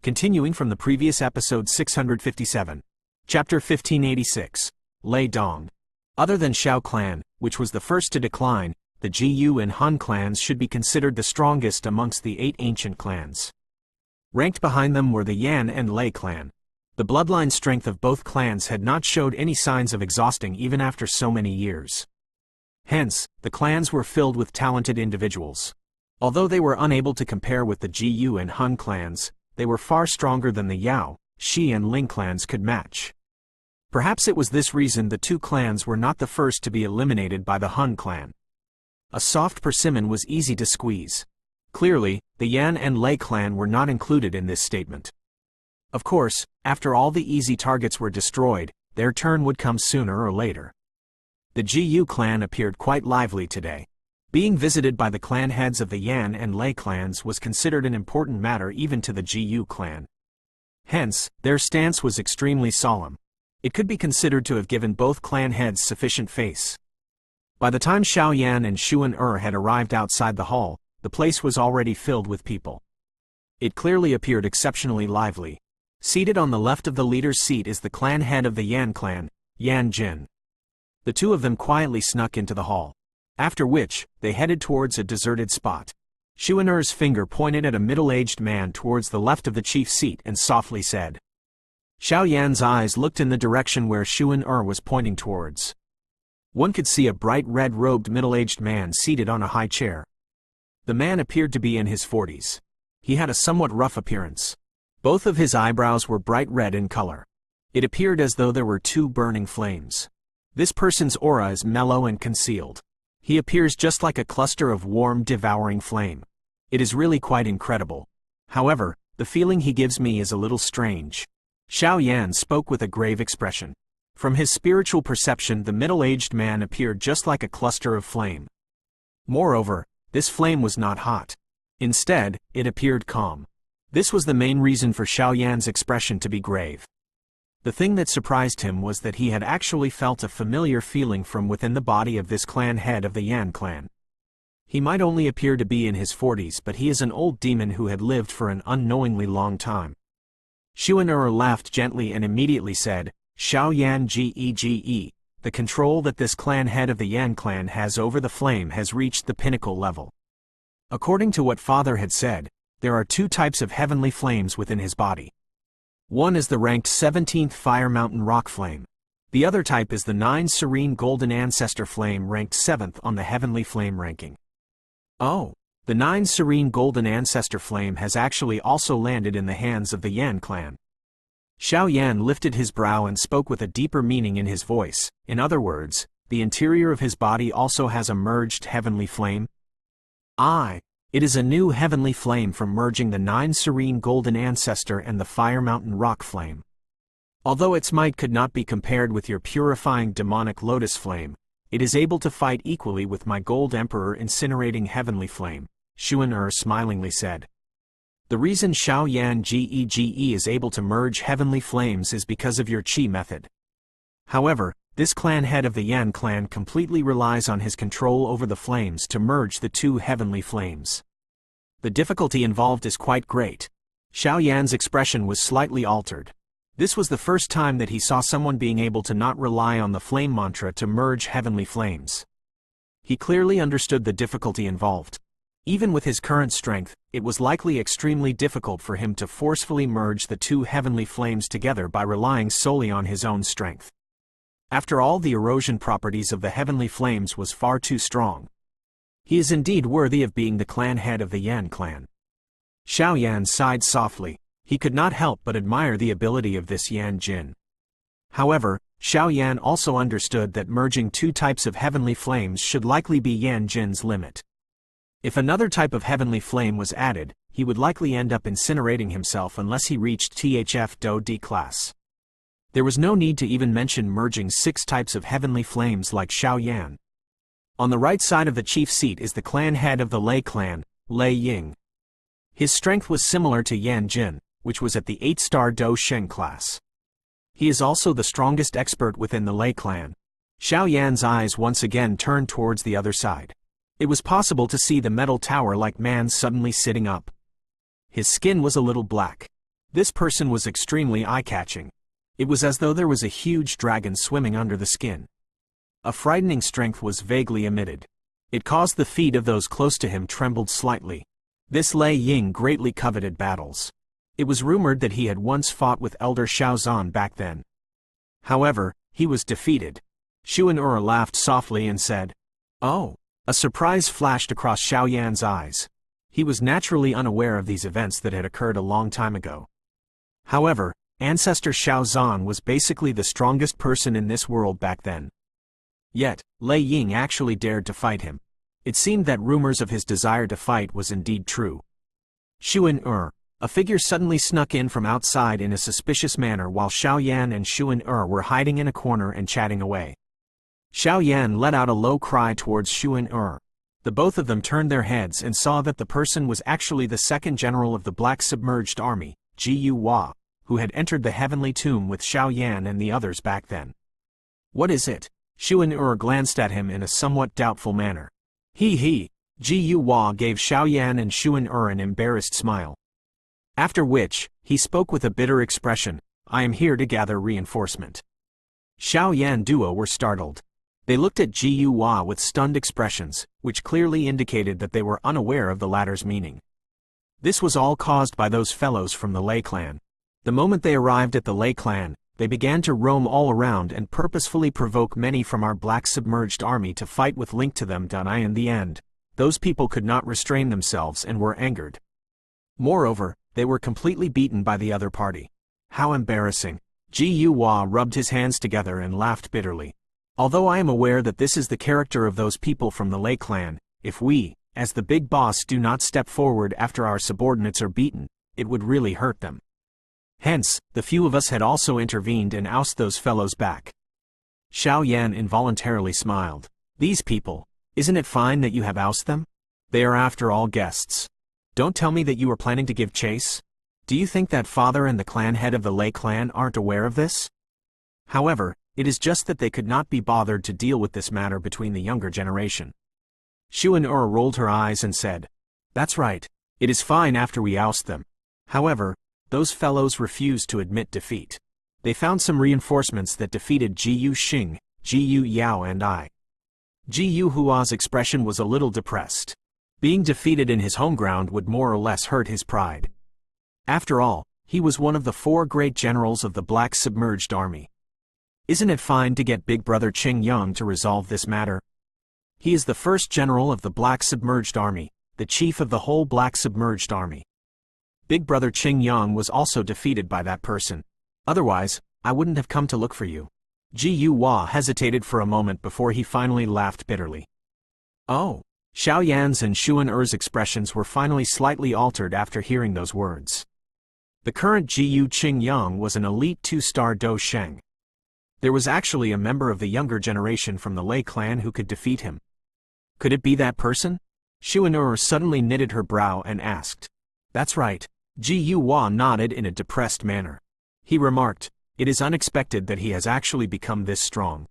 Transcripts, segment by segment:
Continuing from the previous episode 657. Chapter 1586. Lei Dong. Other than Xiao clan, which was the first to decline, the Jiyu and Han clans should be considered the strongest amongst the 8 ancient clans. Ranked behind them were the Yan and Lei clan. The bloodline strength of both clans had not showed any signs of exhausting even after so many years. Hence, the clans were filled with talented individuals. Although they were unable to compare with the Jiyu and Han clans, they were far stronger than the Yao, Shi and Ling clans could match. Perhaps it was this reason the 2 clans were not the first to be eliminated by the Han clan. A soft persimmon was easy to squeeze. Clearly, the Yan and Lei clan were not included in this statement. Of course, after all the easy targets were destroyed, their turn would come sooner or later. The Jiyu clan appeared quite lively today. Being visited by the clan heads of the Yan and Lei clans was considered an important matter even to the Jiyu clan. Hence, their stance was extremely solemn. It could be considered to have given both clan heads sufficient face. By the time Xiao Yan and Xuan had arrived outside the hall, the place was already filled with people. It clearly appeared exceptionally lively. Seated on the left of the leader's seat is the clan head of the Yan clan, Yan Jin. The 2 of them quietly snuck into the hall. After which, they headed towards a deserted spot. Xuan finger pointed at a middle-aged man towards the left of the chief's seat and softly said. Xiao Yan's eyes looked in the direction where Xuan was pointing towards. One could see a bright red-robed middle-aged man seated on a high chair. The man appeared to be in his 40s. He had a somewhat rough appearance. Both of his eyebrows were bright red in color. It appeared as though there were 2 burning flames. This person's aura is mellow and concealed. He appears just like a cluster of warm, devouring flame. It is really quite incredible. However, the feeling he gives me is a little strange. Xiao Yan spoke with a grave expression. From his spiritual perception, the middle-aged man appeared just like a cluster of flame. Moreover, this flame was not hot. Instead, it appeared calm. This was the main reason for Xiao Yan's expression to be grave. The thing that surprised him was that he had actually felt a familiar feeling from within the body of this clan head of the Yan clan. He might only appear to be in his 40s, but he is an old demon who had lived for an unknowingly long time. Xuan laughed gently and immediately said, Xiao Yan Gege, the control that this clan head of the Yan clan has over the flame has reached the pinnacle level. According to what Father had said, there are 2 types of heavenly flames within his body. One is the ranked 17th Fire Mountain Rock Flame. The other type is the 9 Serene Golden Ancestor Flame ranked 7th on the Heavenly Flame ranking. Oh, the 9 Serene Golden Ancestor Flame has actually also landed in the hands of the Yan clan. Xiao Yan lifted his brow and spoke with a deeper meaning in his voice. In other words, the interior of his body also has a merged heavenly flame? It is a new heavenly flame from merging the 9 Serene Golden Ancestor and the Fire Mountain Rock Flame. Although its might could not be compared with your purifying demonic Lotus Flame, it is able to fight equally with my Gold Emperor Incinerating Heavenly Flame, Xuan smilingly said. The reason Xiao Yan Gege is able to merge heavenly flames is because of your Qi method. However, this clan head of the Yan clan completely relies on his control over the flames to merge the 2 heavenly flames. The difficulty involved is quite great. Xiao Yan's expression was slightly altered. This was the first time that he saw someone being able to not rely on the flame mantra to merge heavenly flames. He clearly understood the difficulty involved. Even with his current strength, it was likely extremely difficult for him to forcefully merge the 2 heavenly flames together by relying solely on his own strength. After all, the erosion properties of the heavenly flames was far too strong. He is indeed worthy of being the clan head of the Yan clan. Xiao Yan sighed softly. He could not help but admire the ability of this Yan Jin. However, Xiao Yan also understood that merging 2 types of heavenly flames should likely be Yan Jin's limit. If another type of heavenly flame was added, he would likely end up incinerating himself unless he reached THF Do D class. There was no need to even mention merging 6 types of heavenly flames like Xiao Yan. On the right side of the chief's seat is the clan head of the Lei clan, Lei Ying. His strength was similar to Yan Jin, which was at the 8-star Do Sheng class. He is also the strongest expert within the Lei clan. Xiao Yan's eyes once again turned towards the other side. It was possible to see the metal tower-like man suddenly sitting up. His skin was a little black. This person was extremely eye-catching. It was as though there was a huge dragon swimming under the skin. A frightening strength was vaguely emitted. It caused the feet of those close to him trembled slightly. This Lei Ying greatly coveted battles. It was rumored that he had once fought with Elder Shaozan back then. However, he was defeated. Xuan laughed softly and said, "Oh." A surprise flashed across Xiao Yan's eyes. He was naturally unaware of these events that had occurred a long time ago. However, Ancestor Shaozan was basically the strongest person in this world back then. Yet, Lei Ying actually dared to fight him. It seemed that rumors of his desire to fight was indeed true. Xuan a figure suddenly snuck in from outside in a suspicious manner while Xiao Yan and Xuan were hiding in a corner and chatting away. Xiao Yan let out a low cry towards Xuan. The both of them turned their heads and saw that the person was actually the second general of the Black Submerged Army, Jiyu Hua, who had entered the Heavenly Tomb with Xiao Yan and the others back then. "What is it?" Xuan glanced at him in a somewhat doubtful manner. He. Jiyu Hua gave Xiao Yan and Xuan an embarrassed smile. After which, he spoke with a bitter expression, "I am here to gather reinforcement." Xiao Yan duo were startled. They looked at Jiyu Hua with stunned expressions, which clearly indicated that they were unaware of the latter's meaning. This was all caused by those fellows from the Lei clan. The moment they arrived at the Lei clan, they began to roam all around and purposefully provoke many from our Black Submerged Army to fight with link to them. In the end, those people could not restrain themselves and were angered. Moreover, they were completely beaten by the other party. How embarrassing. Jiyu Hua rubbed his hands together and laughed bitterly. Although I am aware that this is the character of those people from the Lei clan, if we, as the big boss, do not step forward after our subordinates are beaten, it would really hurt them. Hence, the few of us had also intervened and ousted those fellows back. Xiao Yan involuntarily smiled. These people, isn't it fine that you have ousted them? They are after all guests. Don't tell me that you are planning to give chase? Do you think that father and the clan head of the Lei clan aren't aware of this? However, it is just that they could not be bothered to deal with this matter between the younger generation. Xuan rolled her eyes and said, "That's right. It is fine after we oust them." However, those fellows refused to admit defeat. They found some reinforcements that defeated Jiyu Xing, Jiyu Yao and I. Jiyu Hua's expression was a little depressed. Being defeated in his home ground would more or less hurt his pride. After all, he was one of the 4 great generals of the Black Submerged Army. Isn't it fine to get Big Brother Qing Yang to resolve this matter? He is the first general of the Black Submerged Army, the chief of the whole Black Submerged Army. Big Brother Qing Yang was also defeated by that person. Otherwise, I wouldn't have come to look for you. Jiyu Hua hesitated for a moment before he finally laughed bitterly. Oh. Xiao Yan's and Xuan expressions were finally slightly altered after hearing those words. The current Jiyu Qing Yang was an elite 2-star Do Sheng. There was actually a member of the younger generation from the Lei clan who could defeat him. Could it be that person? Xuan suddenly knitted her brow and asked. That's right. Jiyu Hua nodded in a depressed manner. He remarked, "It is unexpected that he has actually become this strong."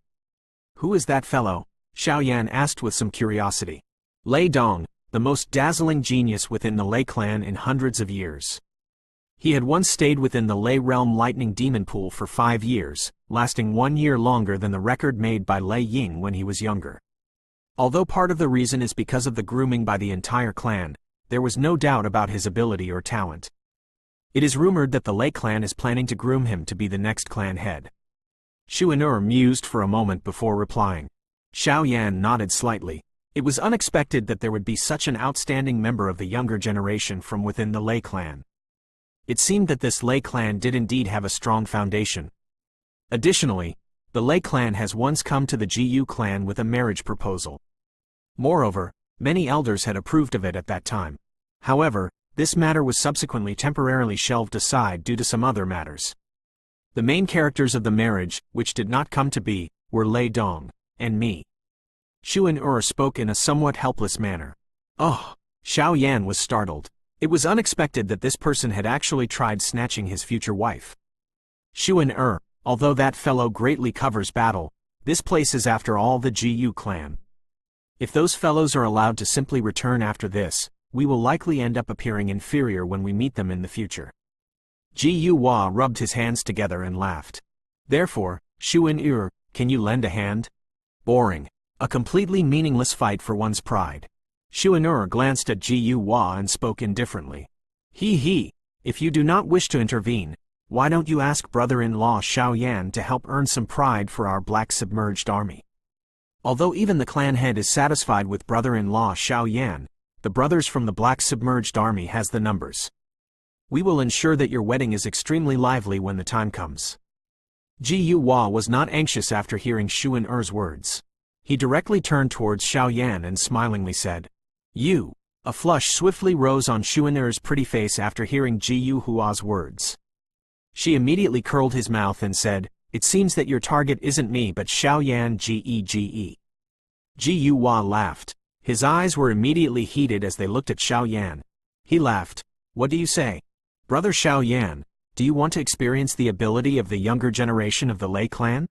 Who is that fellow? Xiao Yan asked with some curiosity. Lei Dong, the most dazzling genius within the Lei clan in hundreds of years. He had once stayed within the Lei realm lightning demon pool for 5 years, lasting 1 year longer than the record made by Lei Ying when he was younger. Although part of the reason is because of the grooming by the entire clan, there was no doubt about his ability or talent. It is rumored that the Lei clan is planning to groom him to be the next clan head. Xuan mused for a moment before replying. Xiao Yan nodded slightly. It was unexpected that there would be such an outstanding member of the younger generation from within the Lei clan. It seemed that this Lei clan did indeed have a strong foundation. Additionally, the Lei clan has once come to the Jiyu clan with a marriage proposal. Moreover, many elders had approved of it at that time. However, this matter was subsequently temporarily shelved aside due to some other matters. The main characters of the marriage, which did not come to be, were Lei Dong and me. Xuan spoke in a somewhat helpless manner. Oh! Xiao Yan was startled. It was unexpected that this person had actually tried snatching his future wife. Xuan although that fellow greatly covers battle, this place is after all the Jiyu clan. If those fellows are allowed to simply return after this, we will likely end up appearing inferior when we meet them in the future. Ji Hua rubbed his hands together and laughed. Therefore, Xuan can you lend a hand? Boring. A completely meaningless fight for one's pride. Xuan glanced at Ji Hua and spoke indifferently. He, if you do not wish to intervene, why don't you ask brother-in-law Xiao Yan to help earn some pride for our black submerged army? Although even the clan head is satisfied with brother-in-law Xiao Yan, the brothers from the black submerged army has the numbers. We will ensure that your wedding is extremely lively when the time comes. Ji Hua was not anxious after hearing Xuan words. He directly turned towards Xiao Yan and smilingly said, You. A flush swiftly rose on Xuan pretty face after hearing Ji Hua's words. She immediately curled his mouth and said, It seems that your target isn't me but Xiao Yan Gege. Ji Hua laughed. His eyes were immediately heated as they looked at Xiao Yan. He laughed. What do you say? Brother Xiao Yan, do you want to experience the ability of the younger generation of the Lei clan?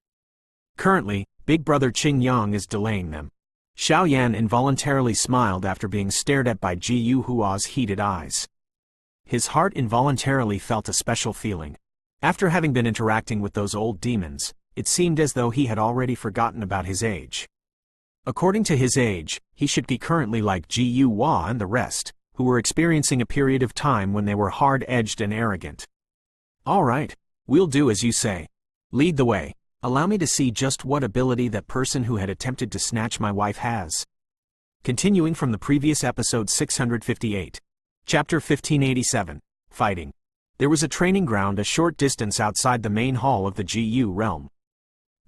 Currently, big brother Qing Yang is delaying them. Xiao Yan involuntarily smiled after being stared at by Ji Hua's heated eyes. His heart involuntarily felt a special feeling. After having been interacting with those old demons, it seemed as though he had already forgotten about his age. According to his age, he should be currently like Ji Hua and the rest, who were experiencing a period of time when they were hard-edged and arrogant. All right, we'll do as you say. Lead the way. Allow me to see just what ability that person who had attempted to snatch my wife has. Continuing from the previous episode 658. Chapter 1587. Fighting. There was a training ground a short distance outside the main hall of the GU realm.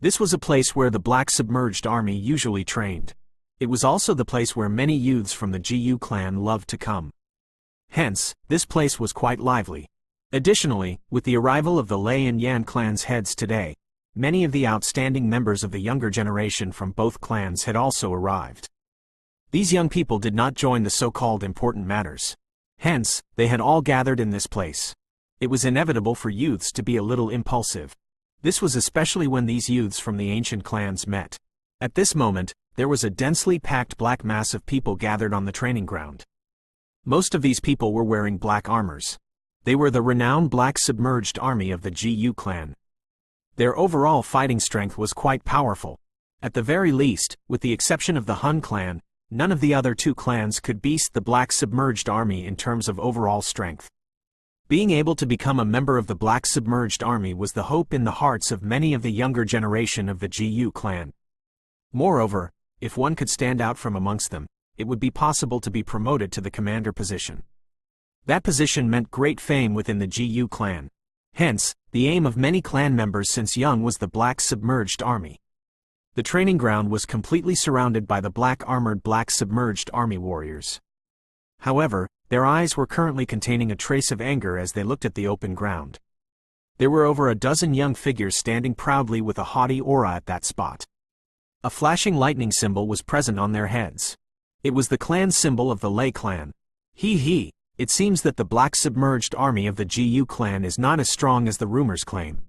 This was a place where the black submerged army usually trained. It was also the place where many youths from the GU clan loved to come. Hence, this place was quite lively. Additionally, with the arrival of the Lei and Yan clans heads today, many of the outstanding members of the younger generation from both clans had also arrived. These young people did not join the so-called important matters. Hence, they had all gathered in this place. It was inevitable for youths to be a little impulsive. This was especially when these youths from the ancient clans met. At this moment, there was a densely packed black mass of people gathered on the training ground. Most of these people were wearing black armors. They were the renowned black submerged army of the GU clan. Their overall fighting strength was quite powerful. At the very least, with the exception of the Hun clan, none of the other two clans could beat the black submerged army in terms of overall strength. Being able to become a member of the black submerged army was the hope in the hearts of many of the younger generation of the GU clan. Moreover, if one could stand out from amongst them, it would be possible to be promoted to the commander position. That position meant great fame within the GU clan. Hence, the aim of many clan members since young was the black submerged army. The training ground was completely surrounded by the black-armored black submerged army warriors. However, their eyes were currently containing a trace of anger as they looked at the open ground. There were over a dozen young figures standing proudly with a haughty aura at that spot. A flashing lightning symbol was present on their heads. It was the clan symbol of the Lei clan. It seems that the black submerged army of the GU clan is not as strong as the rumors claim.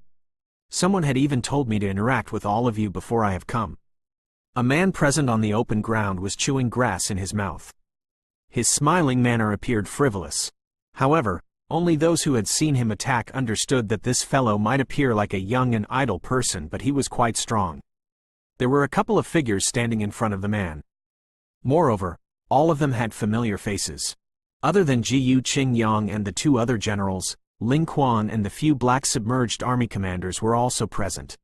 Someone had even told me to interact with all of you before I have come. A man present on the open ground was chewing grass in his mouth. His smiling manner appeared frivolous. However, only those who had seen him attack understood that this fellow might appear like a young and idle person, but he was quite strong. There were a couple of figures standing in front of the man. Moreover, all of them had familiar faces. Other than Jiyu Qingyang and the two other generals, Ling Quan and the few black submerged army commanders were also present.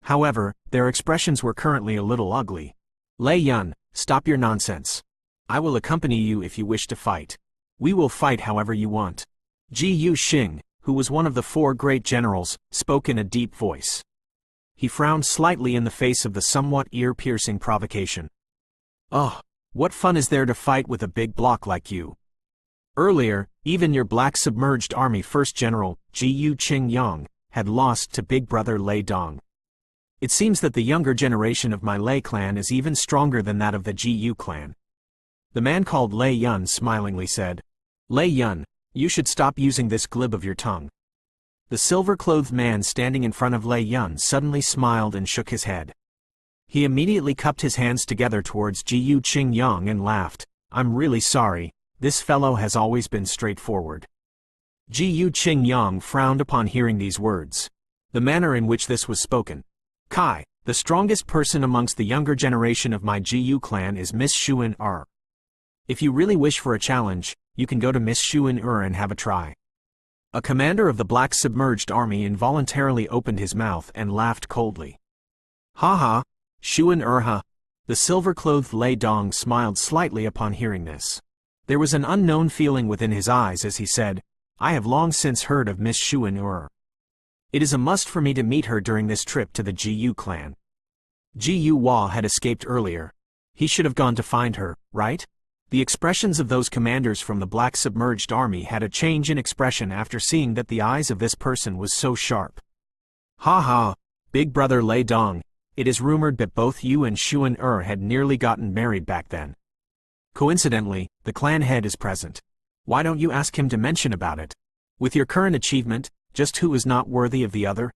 However, their expressions were currently a little ugly. Lei Yun, stop your nonsense. I will accompany you if you wish to fight. We will fight however you want. Ji Yuxing, who was one of the four great generals, spoke in a deep voice. He frowned slightly in the face of the somewhat ear-piercing provocation. Oh, what fun is there to fight with a big block like you? Earlier, even your black submerged army first general, Ji Qingyang, had lost to big brother Lei Dong. It seems that the younger generation of my Lei clan is even stronger than that of the Jiu clan. The man called Lei Yun smilingly said, Lei Yun, you should stop using this glib of your tongue. The silver-clothed man standing in front of Lei Yun suddenly smiled and shook his head. He immediately cupped his hands together towards Jiu Qingyang and laughed. I'm really sorry, this fellow has always been straightforward. Ji Qingyang frowned upon hearing these words. The manner in which this was spoken. Kai, the strongest person amongst the younger generation of my Ji clan is Miss Xuan Er. If you really wish for a challenge, you can go to Miss Xuan Er and have a try. A commander of the Black Submerged Army involuntarily opened his mouth and laughed coldly. Ha ha, Xuan Er ha. The silver-clothed Lei Dong smiled slightly upon hearing this. There was an unknown feeling within his eyes as he said, I have long since heard of Miss Xuan Er. It is a must for me to meet her during this trip to the Ji clan. Ji Hua had escaped earlier. He should have gone to find her, right? The expressions of those commanders from the Black Submerged Army had a change in expression after seeing that the eyes of this person was so sharp. Ha ha, big brother Lei Dong, it is rumored that both you and Xuan Er had nearly gotten married back then. Coincidentally, the clan head is present. Why don't you ask him to mention about it? With your current achievement, just who is not worthy of the other?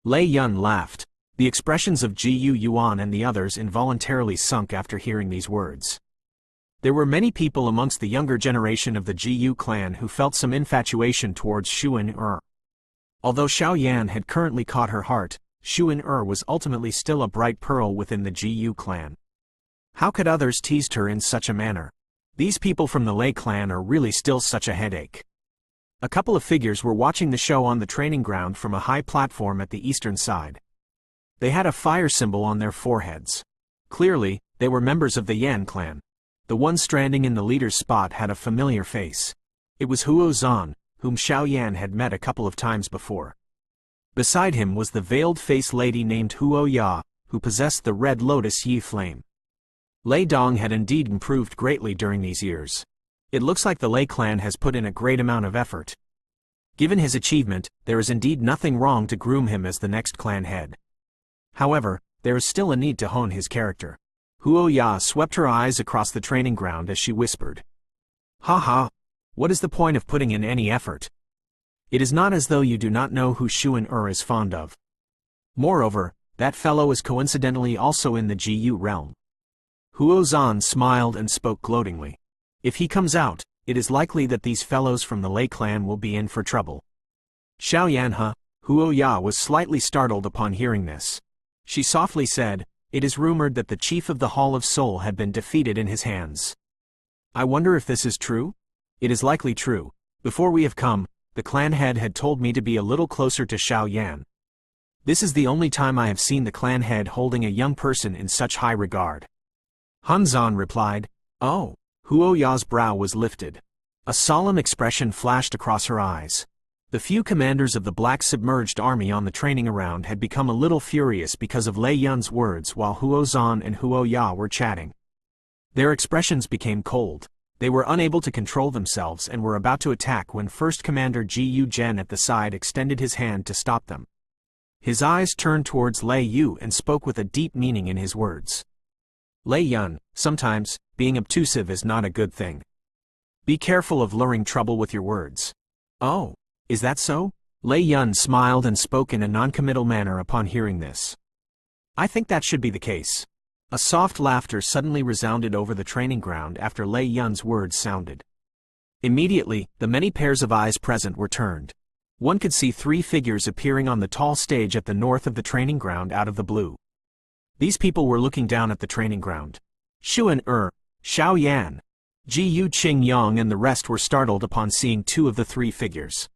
Lei Yun laughed. The expressions of Ji Yuan and the others involuntarily sunk after hearing these words. There were many people amongst the younger generation of the Ji clan who felt some infatuation towards Xuan Er. Although Xiao Yan had currently caught her heart, Xuan Er was ultimately still a bright pearl within the Ji clan. How could others tease her in such a manner? These people from the Lei clan are really still such a headache. A couple of figures were watching the show on the training ground from a high platform at the eastern side. They had a fire symbol on their foreheads. Clearly, they were members of the Yan clan. The one standing in the leader's spot had a familiar face. It was Huo Zan, whom Xiao Yan had met a couple of times before. Beside him was the veiled-faced lady named Huo Ya, who possessed the red lotus Yi flame. Lei Dong had indeed improved greatly during these years. It looks like the Lei clan has put in a great amount of effort. Given his achievement, there is indeed nothing wrong to groom him as the next clan head. However, there is still a need to hone his character. Huo Ya swept her eyes across the training ground as she whispered. Ha ha! What is the point of putting in any effort? It is not as though you do not know who Xuan Er is fond of. Moreover, that fellow is coincidentally also in the Ji realm. Huo Zan smiled and spoke gloatingly. If he comes out, it is likely that these fellows from the Lei clan will be in for trouble. Xiao Yan ha, Huo Ya was slightly startled upon hearing this. She softly said, it is rumored that the chief of the Hall of Soul had been defeated in his hands. I wonder if this is true? It is likely true. Before we have come, the clan head had told me to be a little closer to Xiao Yan. This is the only time I have seen the clan head holding a young person in such high regard. Han Zan replied, Oh. Huo Ya's brow was lifted. A solemn expression flashed across her eyes. The few commanders of the Black Submerged Army on the training around had become a little furious because of Lei Yun's words while Huo Zan and Huo Ya were chatting. Their expressions became cold. They were unable to control themselves and were about to attack when First Commander Ji Yu Zhen at the side extended his hand to stop them. His eyes turned towards Lei Yu and spoke with a deep meaning in his words. Lei Yun, sometimes, being obtrusive is not a good thing. Be careful of luring trouble with your words. Oh, is that so? Lei Yun smiled and spoke in a noncommittal manner upon hearing this. I think that should be the case. A soft laughter suddenly resounded over the training ground after Lei Yun's words sounded. Immediately, the many pairs of eyes present were turned. One could see three figures appearing on the tall stage at the north of the training ground out of the blue. These people were looking down at the training ground. Xuan Er, Xiao Yan, Ji Qingyang and the rest were startled upon seeing two of the three figures.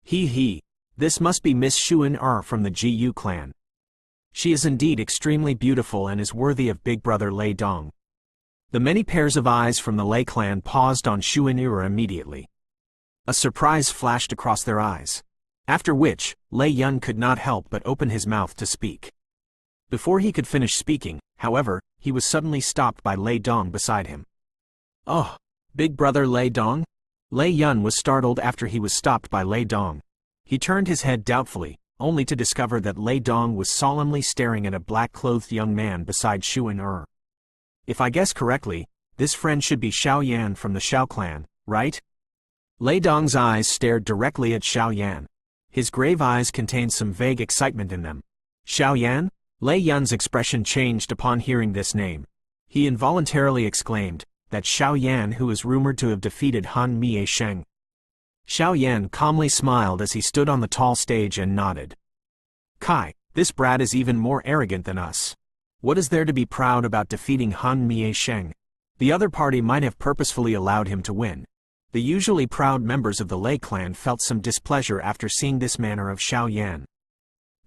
He, this must be Miss Xuan Er from the Ji clan. She is indeed extremely beautiful and is worthy of big brother Lei Dong. The many pairs of eyes from the Lei clan paused on Xuan Er immediately. A surprise flashed across their eyes. After which, Lei Yun could not help but open his mouth to speak. Before he could finish speaking, however, he was suddenly stopped by Lei Dong beside him. Oh, big brother Lei Dong? Lei Yun was startled after he was stopped by Lei Dong. He turned his head doubtfully, only to discover that Lei Dong was solemnly staring at a black-clothed young man beside Xuan Er. If I guess correctly, this friend should be Xiao Yan from the Xiao clan, right? Lei Dong's eyes stared directly at Xiao Yan. His grave eyes contained some vague excitement in them. Xiao Yan? Lei Yun's expression changed upon hearing this name. He involuntarily exclaimed, that Xiao Yan who is rumored to have defeated Han Mie Sheng. Xiao Yan calmly smiled as he stood on the tall stage and nodded. Kai, this brat is even more arrogant than us. What is there to be proud about defeating Han Mie Sheng? The other party might have purposefully allowed him to win. The usually proud members of the Lei clan felt some displeasure after seeing this manner of Xiao Yan.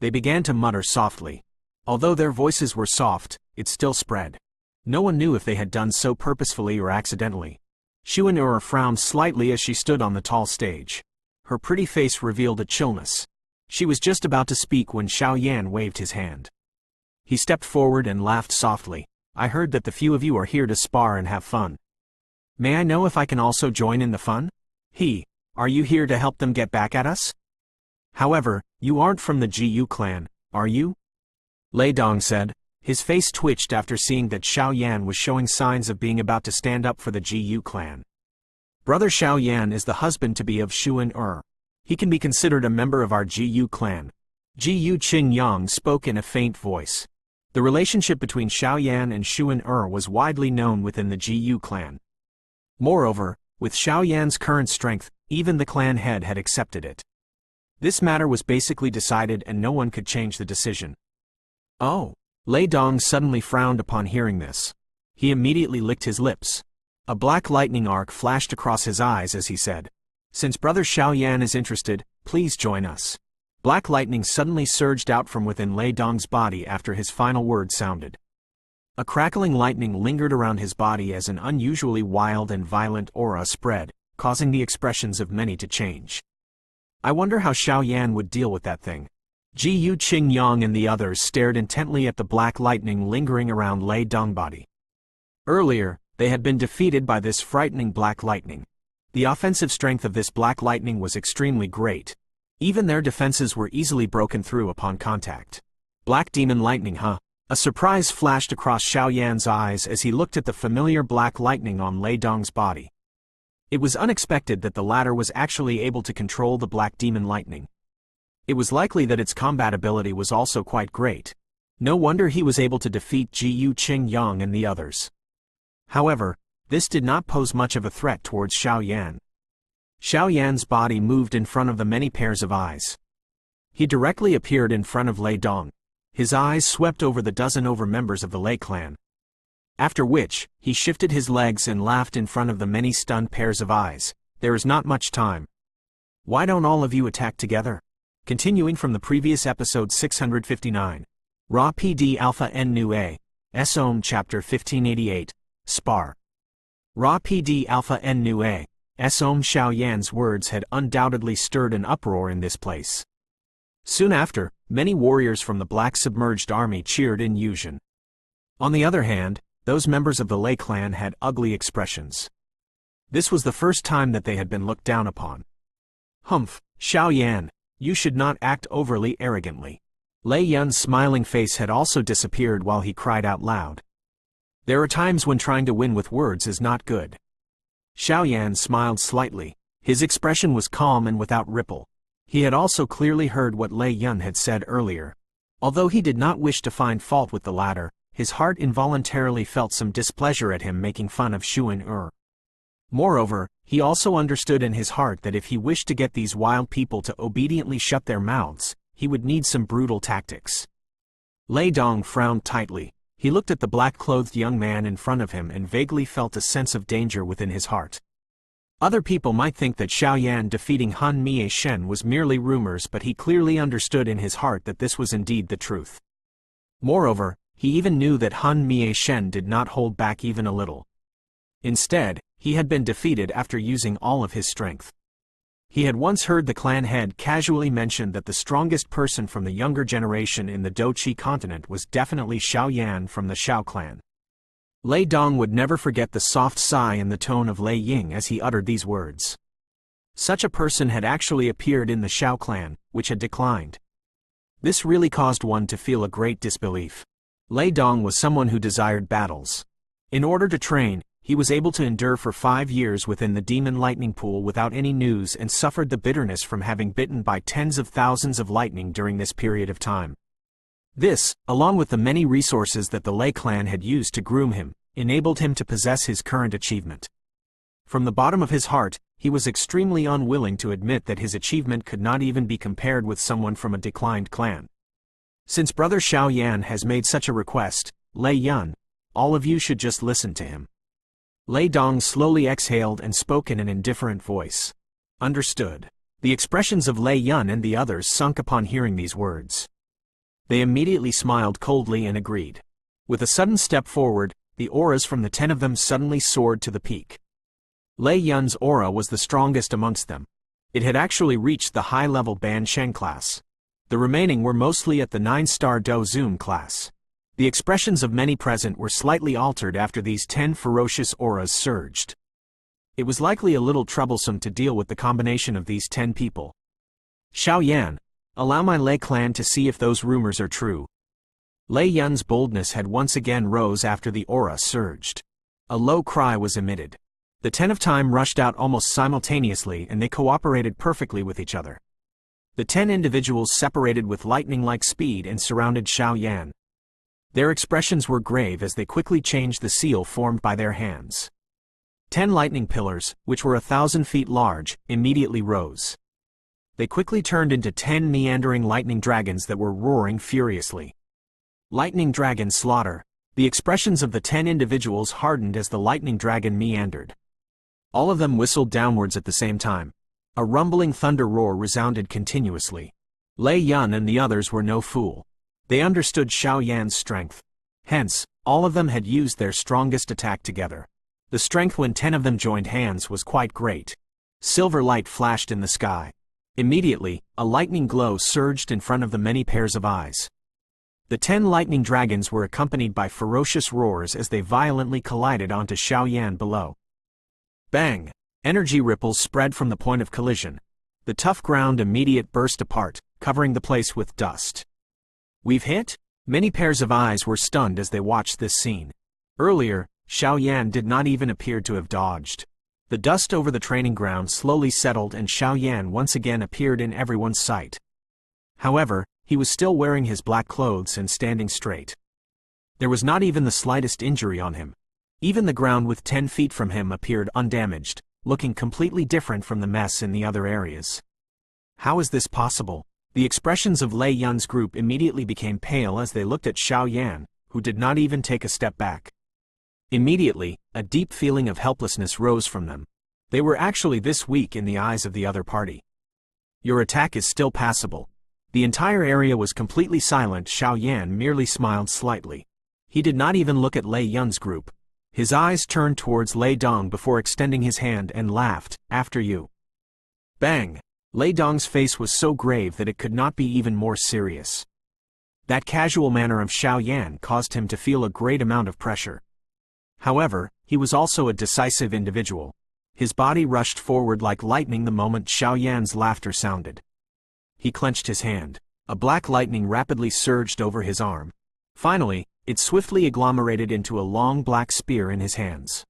They began to mutter softly. Although their voices were soft, it still spread. No one knew if they had done so purposefully or accidentally. Xuan frowned slightly as she stood on the tall stage. Her pretty face revealed a chillness. She was just about to speak when Xiao Yan waved his hand. He stepped forward and laughed softly. I heard that the few of you are here to spar and have fun. May I know if I can also join in the fun? Are you here to help them get back at us? However, you aren't from the GU clan, are you? Lei Dong said. His face twitched after seeing that Xiao Yan was showing signs of being about to stand up for the GU clan. Brother Xiao Yan is the husband-to-be of Xuan. He can be considered a member of our GU clan. Gu Qingyang spoke in a faint voice. The relationship between Xiao Yan and Xuan was widely known within the GU clan. Moreover, with Xiao Yan's current strength, even the clan head had accepted it. This matter was basically decided and no one could change the decision. Oh! Lei Dong suddenly frowned upon hearing this. He immediately licked his lips. A black lightning arc flashed across his eyes as he said, "Since Brother Xiao Yan is interested, please join us." Black lightning suddenly surged out from within Lei Dong's body after his final word sounded. A crackling lightning lingered around his body as an unusually wild and violent aura spread, causing the expressions of many to change. I wonder how Xiao Yan would deal with that thing. Gu Qingyang and the others stared intently at the black lightning lingering around Lei Dong's body. Earlier, they had been defeated by this frightening black lightning. The offensive strength of this black lightning was extremely great. Even their defenses were easily broken through upon contact. Black demon lightning, huh? A surprise flashed across Xiao Yan's eyes as he looked at the familiar black lightning on Lei Dong's body. It was unexpected that the latter was actually able to control the black demon lightning. It was likely that its combat ability was also quite great. No wonder he was able to defeat Gu Qingyang and the others. However, this did not pose much of a threat towards Xiao Yan. Xiao Yan's body moved in front of the many pairs of eyes. He directly appeared in front of Lei Dong. His eyes swept over the dozen members of the Lei clan. After which, he shifted his legs and laughed in front of the many stunned pairs of eyes. There is not much time. Why don't all of you attack together? Continuing from the previous episode 659. Ra PD Alpha N Nu A. SOM Chapter 1588. Spar. Ra PD Alpha N Nu A. SOM Xiao Yan's words had undoubtedly stirred an uproar in this place. Soon after, many warriors from the Black Submerged Army cheered in Yuzhen. On the other hand, those members of the Lei clan had ugly expressions. This was the first time that they had been looked down upon. Humph, Xiao Yan, you should not act overly arrogantly. Lei Yun's smiling face had also disappeared while he cried out loud. There are times when trying to win with words is not good. Xiao Yan smiled slightly. His expression was calm and without ripple. He had also clearly heard what Lei Yun had said earlier. Although he did not wish to find fault with the latter, his heart involuntarily felt some displeasure at him making fun of Xuan. Moreover, he also understood in his heart that if he wished to get these wild people to obediently shut their mouths, he would need some brutal tactics. Lei Dong frowned tightly. He looked at the black-clothed young man in front of him and vaguely felt a sense of danger within his heart. Other people might think that Xiao Yan defeating Han Mie Shen was merely rumors, but he clearly understood in his heart that this was indeed the truth. Moreover, he even knew that Han Mie Shen did not hold back even a little. Instead, he had been defeated after using all of his strength. He had once heard the clan head casually mention that the strongest person from the younger generation in the Doqi continent was definitely Xiao Yan from the Xiao clan. Lei Dong would never forget the soft sigh in the tone of Lei Ying as he uttered these words. Such a person had actually appeared in the Xiao clan, which had declined. This really caused one to feel a great disbelief. Lei Dong was someone who desired battles. In order to train, he was able to endure for 5 years within the demon lightning pool without any news and suffered the bitterness from having bitten by tens of thousands of lightning during this period of time. This, along with the many resources that the Lei clan had used to groom him, enabled him to possess his current achievement. From the bottom of his heart, he was extremely unwilling to admit that his achievement could not even be compared with someone from a declined clan. Since Brother Xiao Yan has made such a request, Lei Yun, all of you should just listen to him. Lei Dong slowly exhaled and spoke in an indifferent voice. Understood. The expressions of Lei Yun and the others sunk upon hearing these words. They immediately smiled coldly and agreed. With a sudden step forward, the auras from the 10 of them suddenly soared to the peak. Lei Yun's aura was the strongest amongst them. It had actually reached the high-level Ban Sheng class. The remaining were mostly at the 9-star Do Zoom class. The expressions of many present were slightly altered after these 10 ferocious auras surged. It was likely a little troublesome to deal with the combination of these 10 people. Xiao Yan, allow my Lei clan to see if those rumors are true. Lei Yun's boldness had once again rose after the aura surged. A low cry was emitted. The 10 of time rushed out almost simultaneously and they cooperated perfectly with each other. The 10 individuals separated with lightning-like speed and surrounded Xiao Yan. Their expressions were grave as they quickly changed the seal formed by their hands. 10 lightning pillars, which were 1,000 feet large, immediately rose. They quickly turned into 10 meandering lightning dragons that were roaring furiously. Lightning dragon slaughter. The expressions of the 10 individuals hardened as the lightning dragon meandered. All of them whistled downwards at the same time. A rumbling thunder roar resounded continuously. Lei Yun and the others were no fool. They understood Xiao Yan's strength. Hence, all of them had used their strongest attack together. The strength when 10 of them joined hands was quite great. Silver light flashed in the sky. Immediately, a lightning glow surged in front of the many pairs of eyes. The 10 lightning dragons were accompanied by ferocious roars as they violently collided onto Xiao Yan below. Bang! Energy ripples spread from the point of collision. The tough ground immediately burst apart, covering the place with dust. We've hit? Many pairs of eyes were stunned as they watched this scene. Earlier, Xiao Yan did not even appear to have dodged. The dust over the training ground slowly settled and Xiao Yan once again appeared in everyone's sight. However, he was still wearing his black clothes and standing straight. There was not even the slightest injury on him. Even the ground with 10 feet from him appeared undamaged, looking completely different from the mess in the other areas. How is this possible? The expressions of Lei Yun's group immediately became pale as they looked at Xiao Yan, who did not even take a step back. Immediately, a deep feeling of helplessness rose from them. They were actually this weak in the eyes of the other party. Your attack is still passable. The entire area was completely silent. Xiao Yan merely smiled slightly. He did not even look at Lei Yun's group. His eyes turned towards Lei Dong before extending his hand and laughed, "After you." Bang! Lei Dong's face was so grave that it could not be even more serious. That casual manner of Xiao Yan caused him to feel a great amount of pressure. However, he was also a decisive individual. His body rushed forward like lightning the moment Xiao Yan's laughter sounded. He clenched his hand. A black lightning rapidly surged over his arm. Finally, it swiftly agglomerated into a long black spear in his hands.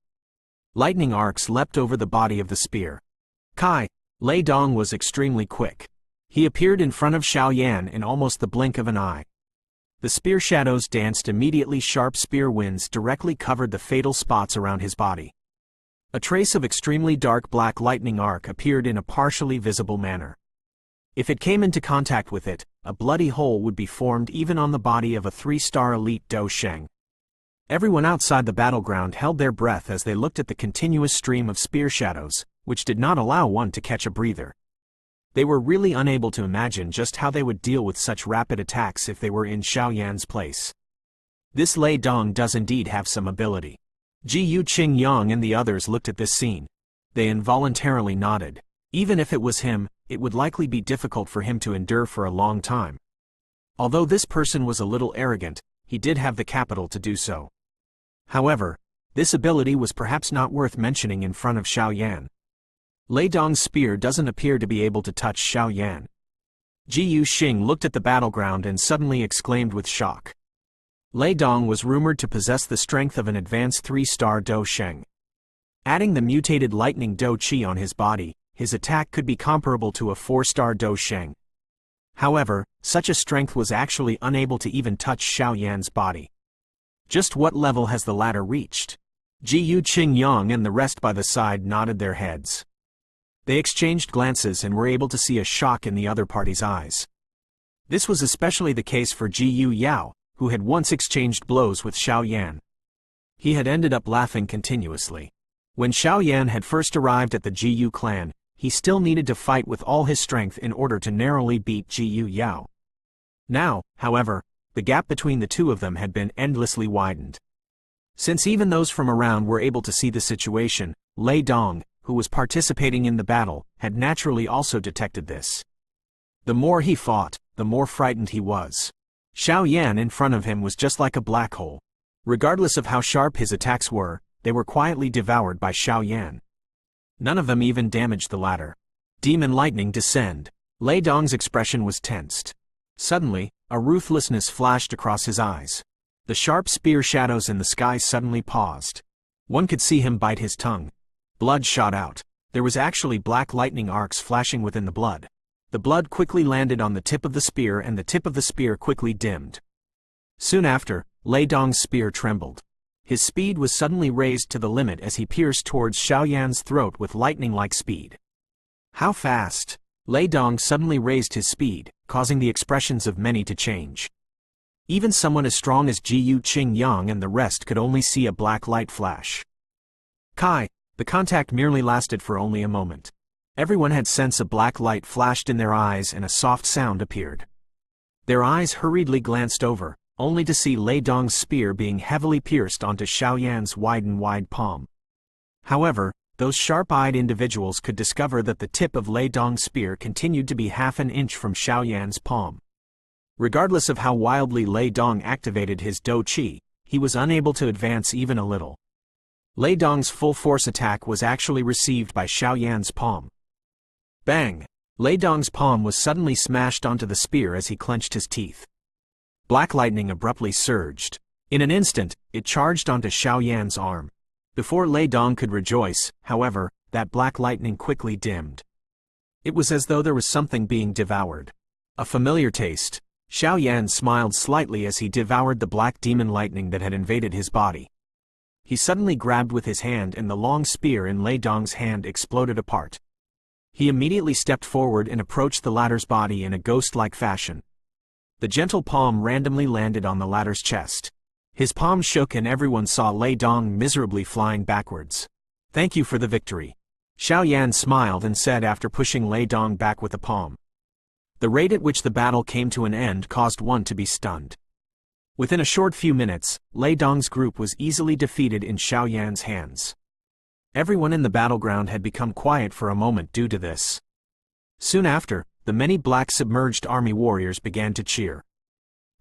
Lightning arcs leapt over the body of the spear. Kai! Lei Dong was extremely quick. He appeared in front of Xiao Yan in almost the blink of an eye. The spear shadows danced immediately. Sharp spear winds directly covered the fatal spots around his body. A trace of extremely dark black lightning arc appeared in a partially visible manner. If it came into contact with it, a bloody hole would be formed even on the body of a 3-star elite Do Sheng. Everyone outside the battleground held their breath as they looked at the continuous stream of spear shadows, which did not allow one to catch a breather. They were really unable to imagine just how they would deal with such rapid attacks if they were in Xiao Yan's place. This Lei Dong does indeed have some ability. Ji Yu Qing Yang and the others looked at this scene. They involuntarily nodded. Even if it was him, it would likely be difficult for him to endure for a long time. Although this person was a little arrogant, he did have the capital to do so. However, this ability was perhaps not worth mentioning in front of Xiao Yan. Lei Dong's spear doesn't appear to be able to touch Xiao Yan. Ji Yu Xing looked at the battleground and suddenly exclaimed with shock. Lei Dong was rumored to possess the strength of an advanced 3-star Do Sheng. Adding the mutated lightning Do Qi on his body, his attack could be comparable to a 4-star Do Sheng. However, such a strength was actually unable to even touch Xiao Yan's body. Just what level has the latter reached? Ji Yu Qing Yang and the rest by the side nodded their heads. They exchanged glances and were able to see a shock in the other party's eyes. This was especially the case for Ji Yao, who had once exchanged blows with Xiao Yan. He had ended up laughing continuously. When Xiao Yan had first arrived at the Ji clan, he still needed to fight with all his strength in order to narrowly beat Ji Yao. Now, however, the gap between the two of them had been endlessly widened. Since even those from around were able to see the situation, Lei Dong, who was participating in the battle, had naturally also detected this. The more he fought, the more frightened he was. Xiao Yan in front of him was just like a black hole. Regardless of how sharp his attacks were, they were quietly devoured by Xiao Yan. None of them even damaged the latter. Demon lightning descend. Lei Dong's expression was tensed. Suddenly, a ruthlessness flashed across his eyes. The sharp spear shadows in the sky suddenly paused. One could see him bite his tongue. Blood shot out. There was actually black lightning arcs flashing within the blood. The blood quickly landed on the tip of the spear and the tip of the spear quickly dimmed. Soon after, Lei Dong's spear trembled. His speed was suddenly raised to the limit as he pierced towards Xiao Yan's throat with lightning-like speed. How fast! Lei Dong suddenly raised his speed, causing the expressions of many to change. Even someone as strong as Ji Qingyang and the rest could only see a black light flash. The contact merely lasted for only a moment. Everyone had sensed a black light flashed in their eyes and a soft sound appeared. Their eyes hurriedly glanced over, only to see Lei Dong's spear being heavily pierced onto Xiao Yan's wide palm. However, those sharp-eyed individuals could discover that the tip of Lei Dong's spear continued to be half an inch from Xiao Yan's palm. Regardless of how wildly Lei Dong activated his Do Qi, he was unable to advance even a little. Lei Dong's full-force attack was actually received by Xiao Yan's palm. Bang! Lei Dong's palm was suddenly smashed onto the spear as he clenched his teeth. Black lightning abruptly surged. In an instant, it charged onto Xiao Yan's arm. Before Lei Dong could rejoice, however, that black lightning quickly dimmed. It was as though there was something being devoured. A familiar taste. Xiao Yan smiled slightly as he devoured the black demon lightning that had invaded his body. He suddenly grabbed with his hand and the long spear in Lei Dong's hand exploded apart. He immediately stepped forward and approached the latter's body in a ghost-like fashion. The gentle palm randomly landed on the latter's chest. His palm shook and everyone saw Lei Dong miserably flying backwards. "Thank you for the victory." Xiao Yan smiled and said after pushing Lei Dong back with the palm. The rate at which the battle came to an end caused one to be stunned. Within a short few minutes, Lei Dong's group was easily defeated in Xiao Yan's hands. Everyone in the battleground had become quiet for a moment due to this. Soon after, the many black submerged army warriors began to cheer.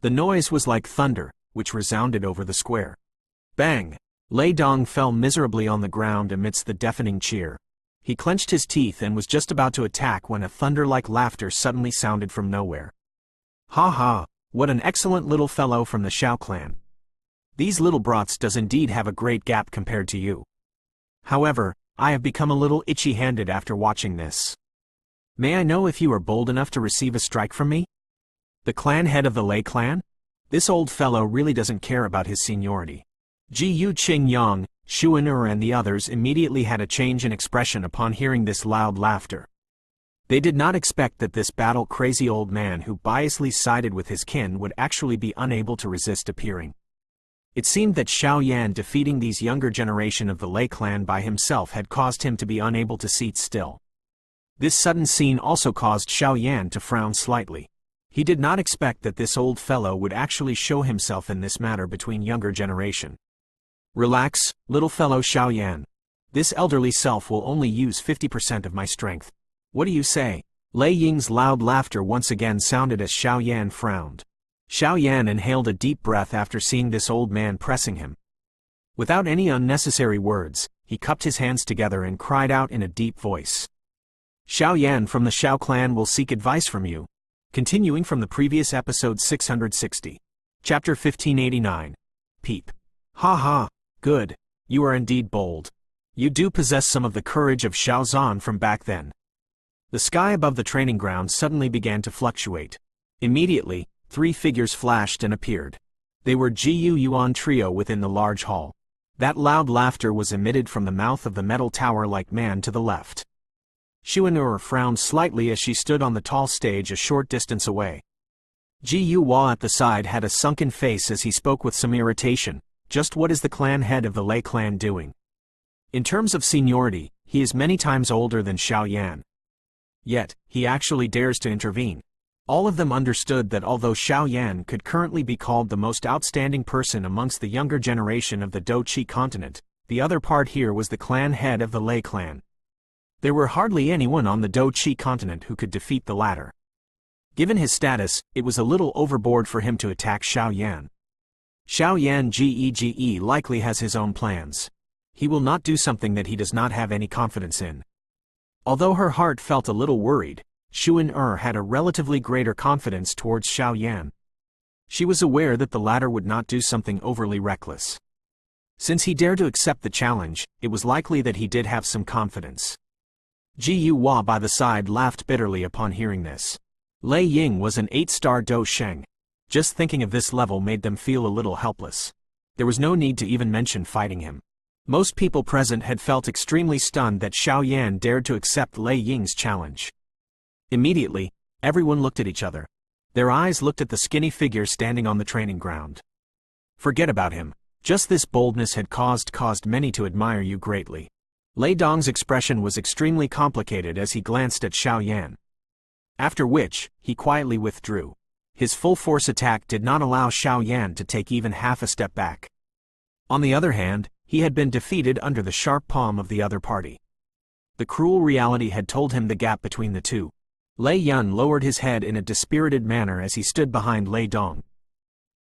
The noise was like thunder, which resounded over the square. Bang! Lei Dong fell miserably on the ground amidst the deafening cheer. He clenched his teeth and was just about to attack when a thunder-like laughter suddenly sounded from nowhere. "Ha ha! What an excellent little fellow from the Xiao clan. These little brats does indeed have a great gap compared to you. However, I have become a little itchy-handed after watching this. May I know if you are bold enough to receive a strike from me? The clan head of the Lei clan? This old fellow really doesn't care about his seniority." Ji Qingyang, Xuan'er and the others immediately had a change in expression upon hearing this loud laughter. They did not expect that this battle-crazy old man who biasly sided with his kin would actually be unable to resist appearing. It seemed that Xiao Yan defeating these younger generation of the Lei clan by himself had caused him to be unable to sit still. This sudden scene also caused Xiao Yan to frown slightly. He did not expect that this old fellow would actually show himself in this matter between younger generation. "Relax, little fellow Xiao Yan. This elderly self will only use 50% of my strength. What do you say?" Lei Ying's loud laughter once again sounded as Xiao Yan frowned. Xiao Yan inhaled a deep breath after seeing this old man pressing him. Without any unnecessary words, he cupped his hands together and cried out in a deep voice. "Xiao Yan from the Xiao clan will seek advice from you." Continuing from the previous episode 660. Chapter 1589. Peep. "Ha ha, good. You are indeed bold. You do possess some of the courage of Xiao Zhan from back then." The sky above the training ground suddenly began to fluctuate. Immediately, 3 figures flashed and appeared. They were Ji Yuan trio within the large hall. That loud laughter was emitted from the mouth of the metal tower-like man to the left. Xuan frowned slightly as she stood on the tall stage a short distance away. Ji Hua at the side had a sunken face as he spoke with some irritation. Just what is the clan head of the Lei clan doing? In terms of seniority, he is many times older than Xiao Yan. Yet, he actually dares to intervene. All of them understood that although Xiao Yan could currently be called the most outstanding person amongst the younger generation of the Doqi continent, the other part here was the clan head of the Lei clan. There were hardly anyone on the Doqi continent who could defeat the latter. Given his status, it was a little overboard for him to attack Xiao Yan. Xiao Yan Gege likely has his own plans. He will not do something that he does not have any confidence in. Although her heart felt a little worried, Xuan had a relatively greater confidence towards Xiao Yan. She was aware that the latter would not do something overly reckless. Since he dared to accept the challenge, it was likely that he did have some confidence. Ji Hua by the side laughed bitterly upon hearing this. Lei Ying was an 8-star Do Sheng. Just thinking of this level made them feel a little helpless. There was no need to even mention fighting him. Most people present had felt extremely stunned that Xiao Yan dared to accept Lei Ying's challenge. Immediately, everyone looked at each other. Their eyes looked at the skinny figure standing on the training ground. Forget about him. Just this boldness had caused many to admire you greatly. Lei Dong's expression was extremely complicated as he glanced at Xiao Yan. After which, he quietly withdrew. His full-force attack did not allow Xiao Yan to take even half a step back. On the other hand, he had been defeated under the sharp palm of the other party. The cruel reality had told him the gap between the two. Lei Yun lowered his head in a dispirited manner as he stood behind Lei Dong.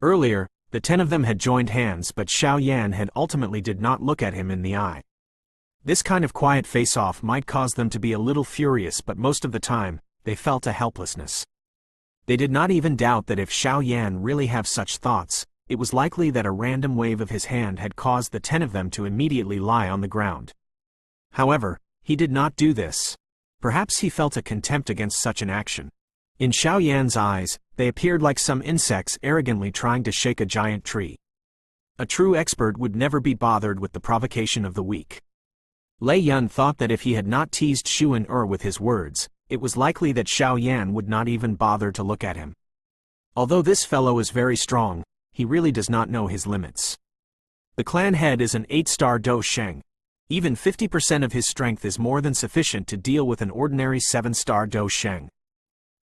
Earlier, the 10 of them had joined hands, but Xiao Yan had ultimately did not look at him in the eye. This kind of quiet face-off might cause them to be a little furious, but most of the time, they felt a helplessness. They did not even doubt that if Xiao Yan really have such thoughts, it was likely that a random wave of his hand had caused the 10 of them to immediately lie on the ground. However, he did not do this. Perhaps he felt a contempt against such an action. In Xiao Yan's eyes, they appeared like some insects arrogantly trying to shake a giant tree. A true expert would never be bothered with the provocation of the weak. Lei Yun thought that if he had not teased Xuan with his words, it was likely that Xiao Yan would not even bother to look at him. Although this fellow is very strong, he really does not know his limits. The clan head is an 8-star Do Sheng. Even 50% of his strength is more than sufficient to deal with an ordinary 7-star Do Sheng.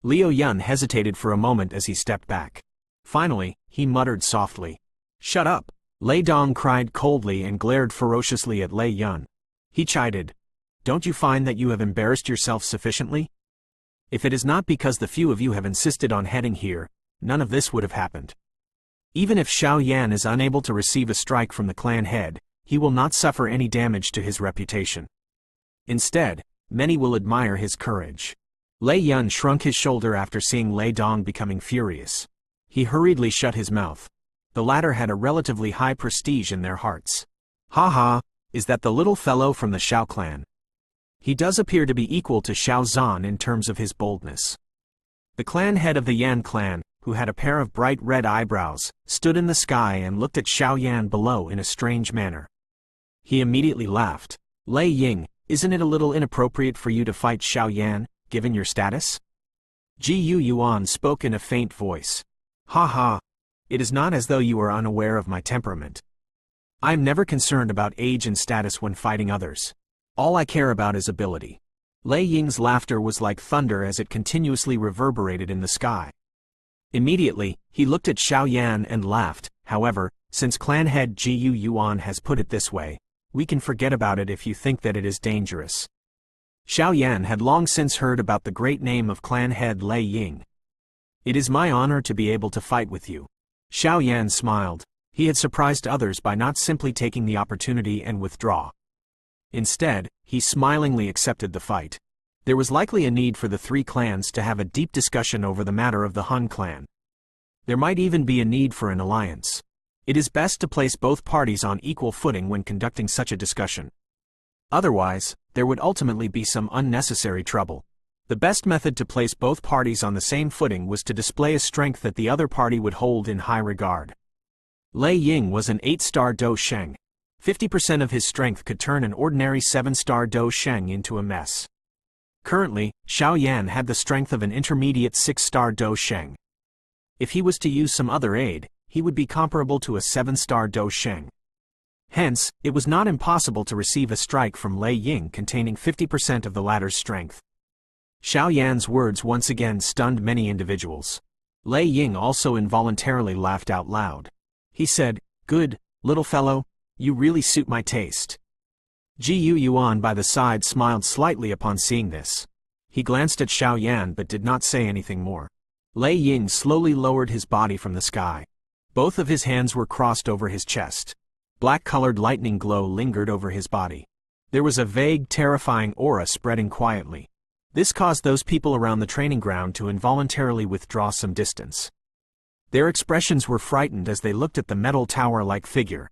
Liu Yun hesitated for a moment as he stepped back. Finally, he muttered softly. "Shut up!" Lei Dong cried coldly and glared ferociously at Lei Yun. He chided. "Don't you find that you have embarrassed yourself sufficiently? If it is not because the few of you have insisted on heading here, none of this would have happened. Even if Xiao Yan is unable to receive a strike from the clan head, he will not suffer any damage to his reputation. Instead, many will admire his courage." Lei Yun shrunk his shoulder after seeing Lei Dong becoming furious. He hurriedly shut his mouth. The latter had a relatively high prestige in their hearts. "Ha ha, is that the little fellow from the Xiao clan? He does appear to be equal to Xiao Zhan in terms of his boldness." The clan head of the Yan clan, who had a pair of bright red eyebrows, stood in the sky and looked at Xiao Yan below in a strange manner. He immediately laughed. "Lei Ying, isn't it a little inappropriate for you to fight Xiao Yan, given your status?" Ji Yuan spoke in a faint voice. "Ha ha. It is not as though you are unaware of my temperament. I am never concerned about age and status when fighting others. All I care about is ability." Lei Ying's laughter was like thunder as it continuously reverberated in the sky. Immediately, he looked at Xiao Yan and laughed. "However, since clan head Ji Yuan has put it this way, we can forget about it if you think that it is dangerous." Xiao Yan had long since heard about the great name of clan head Lei Ying. "It is my honor to be able to fight with you." Xiao Yan smiled. He had surprised others by not simply taking the opportunity and withdraw. Instead, he smilingly accepted the fight. There was likely a need for the 3 clans to have a deep discussion over the matter of the Han clan. There might even be a need for an alliance. It is best to place both parties on equal footing when conducting such a discussion. Otherwise, there would ultimately be some unnecessary trouble. The best method to place both parties on the same footing was to display a strength that the other party would hold in high regard. Lei Ying was an 8-star Do Sheng. 50% of his strength could turn an ordinary 7-star Do Sheng into a mess. Currently, Xiao Yan had the strength of an intermediate 6-star Do Sheng. If he was to use some other aid, he would be comparable to a 7-star Do Sheng. Hence, it was not impossible to receive a strike from Lei Ying containing 50% of the latter's strength. Xiao Yan's words once again stunned many individuals. Lei Ying also involuntarily laughed out loud. He said, "Good, little fellow, you really suit my taste." Ji Yuan by the side smiled slightly upon seeing this. He glanced at Xiao Yan but did not say anything more. Lei Ying slowly lowered his body from the sky. Both of his hands were crossed over his chest. Black-colored lightning glow lingered over his body. There was a vague, terrifying aura spreading quietly. This caused those people around the training ground to involuntarily withdraw some distance. Their expressions were frightened as they looked at the metal tower-like figure.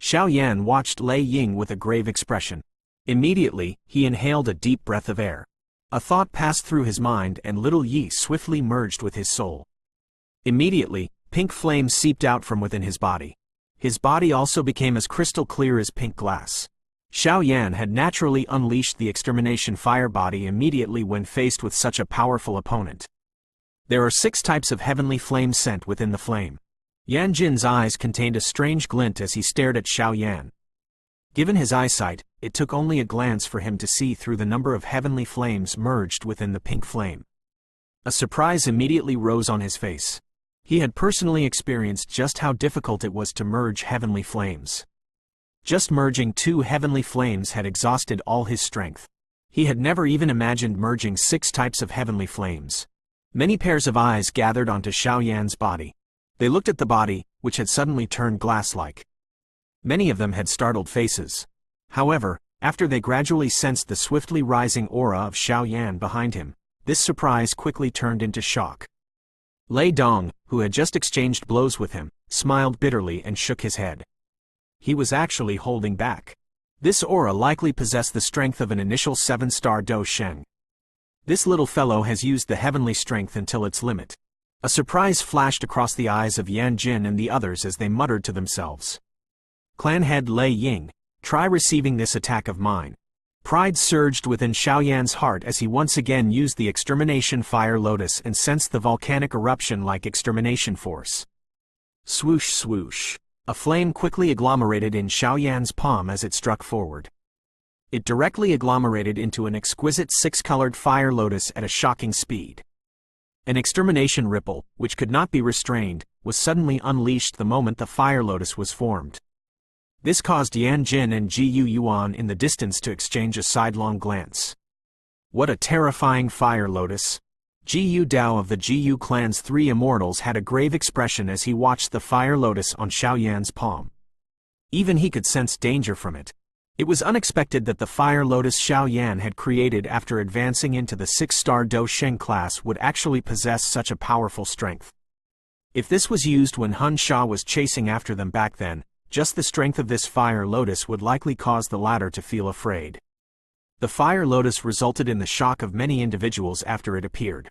Xiao Yan watched Lei Ying with a grave expression. Immediately, he inhaled a deep breath of air. A thought passed through his mind and little Yi swiftly merged with his soul. Immediately, pink flame seeped out from within his body. His body also became as crystal clear as pink glass. Xiao Yan had naturally unleashed the extermination fire body immediately when faced with such a powerful opponent. There are 6 types of heavenly flame sent within the flame. Yan Jin's eyes contained a strange glint as he stared at Xiao Yan. Given his eyesight, it took only a glance for him to see through the number of heavenly flames merged within the pink flame. A surprise immediately rose on his face. He had personally experienced just how difficult it was to merge heavenly flames. Just merging 2 heavenly flames had exhausted all his strength. He had never even imagined merging 6 types of heavenly flames. Many pairs of eyes gathered onto Xiao Yan's body. They looked at the body, which had suddenly turned glass-like. Many of them had startled faces. However, after they gradually sensed the swiftly rising aura of Xiao Yan behind him, this surprise quickly turned into shock. Lei Dong, who had just exchanged blows with him, smiled bitterly and shook his head. He was actually holding back. This aura likely possessed the strength of an initial 7-star Do Sheng. This little fellow has used the heavenly strength until its limit. A surprise flashed across the eyes of Yan Jin and the others as they muttered to themselves. Clan head Lei Ying, try receiving this attack of mine. Pride surged within Xiao Yan's heart as he once again used the extermination fire lotus and sensed the volcanic eruption like extermination force. Swoosh swoosh. A flame quickly agglomerated in Xiao Yan's palm as it struck forward. It directly agglomerated into an exquisite 6-colored fire lotus at a shocking speed. An extermination ripple, which could not be restrained, was suddenly unleashed the moment the fire lotus was formed. This caused Yan Jin and Ji Yuan in the distance to exchange a sidelong glance. What a terrifying fire lotus! Ji Dao of the Ji clan's 3 immortals had a grave expression as he watched the fire lotus on Xiao Yan's palm. Even he could sense danger from it. It was unexpected that the fire lotus Xiao Yan had created after advancing into the 6-star Do Sheng class would actually possess such a powerful strength. If this was used when Hun Sha was chasing after them back then, just the strength of this fire lotus would likely cause the latter to feel afraid. The fire lotus resulted in the shock of many individuals after it appeared.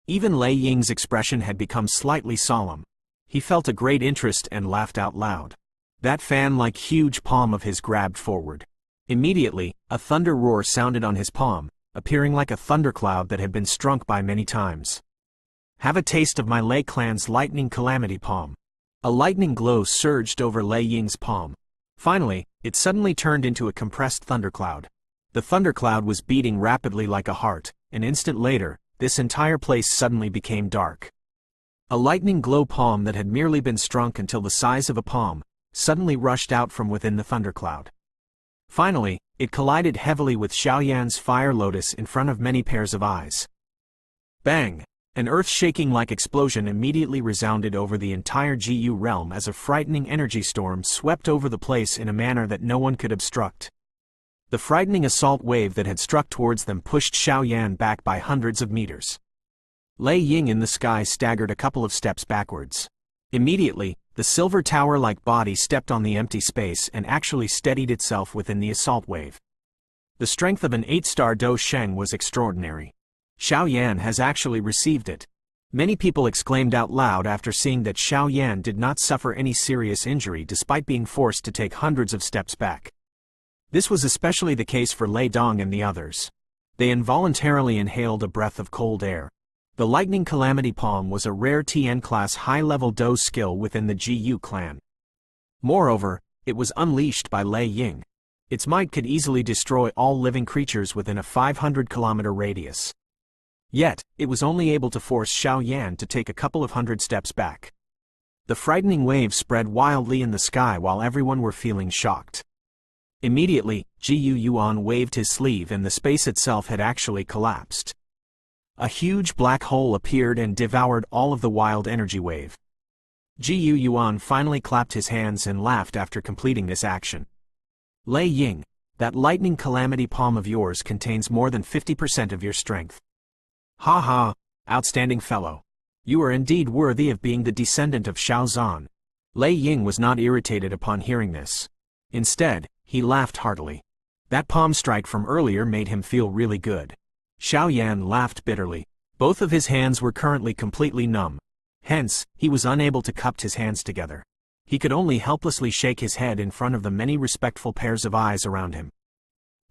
Even Lei Ying's expression had become slightly solemn. He felt a great interest and laughed out loud. That fan-like huge palm of his grabbed forward. Immediately, a thunder roar sounded on his palm, appearing like a thundercloud that had been struck by many times. Have a taste of my Lei clan's lightning calamity palm. A lightning glow surged over Lei Ying's palm. Finally, it suddenly turned into a compressed thundercloud. The thundercloud was beating rapidly like a heart. An instant later, this entire place suddenly became dark. A lightning glow palm that had merely been shrunk until the size of a palm, suddenly rushed out from within the thundercloud. Finally, it collided heavily with Xiao Yan's fire lotus in front of many pairs of eyes. Bang! An earth-shaking like explosion immediately resounded over the entire GU realm as a frightening energy storm swept over the place in a manner that no one could obstruct. The frightening assault wave that had struck towards them pushed Xiao Yan back by hundreds of meters. Lei Ying in the sky staggered a couple of steps backwards. Immediately, the silver tower-like body stepped on the empty space and actually steadied itself within the assault wave. The strength of an 8-star Do Sheng was extraordinary. Xiao Yan has actually received it. Many people exclaimed out loud after seeing that Xiao Yan did not suffer any serious injury despite being forced to take hundreds of steps back. This was especially the case for Lei Dong and the others. They involuntarily inhaled a breath of cold air. The Lightning Calamity Palm was a rare TN-class high-level Do skill within the GU clan. Moreover, it was unleashed by Lei Ying. Its might could easily destroy all living creatures within a 500-kilometer radius. Yet, it was only able to force Xiao Yan to take a couple of hundred steps back. The frightening wave spread wildly in the sky while everyone were feeling shocked. Immediately, Gu Yuan waved his sleeve and the space itself had actually collapsed. A huge black hole appeared and devoured all of the wild energy wave. Gu Yuan finally clapped his hands and laughed after completing this action. Lei Ying, that Lightning Calamity Palm of yours contains more than 50% of your strength. Ha ha, outstanding fellow. You are indeed worthy of being the descendant of Xiao Zhan. Lei Ying was not irritated upon hearing this. Instead, he laughed heartily. That palm strike from earlier made him feel really good. Xiao Yan laughed bitterly. Both of his hands were currently completely numb. Hence, he was unable to cup his hands together. He could only helplessly shake his head in front of the many respectful pairs of eyes around him.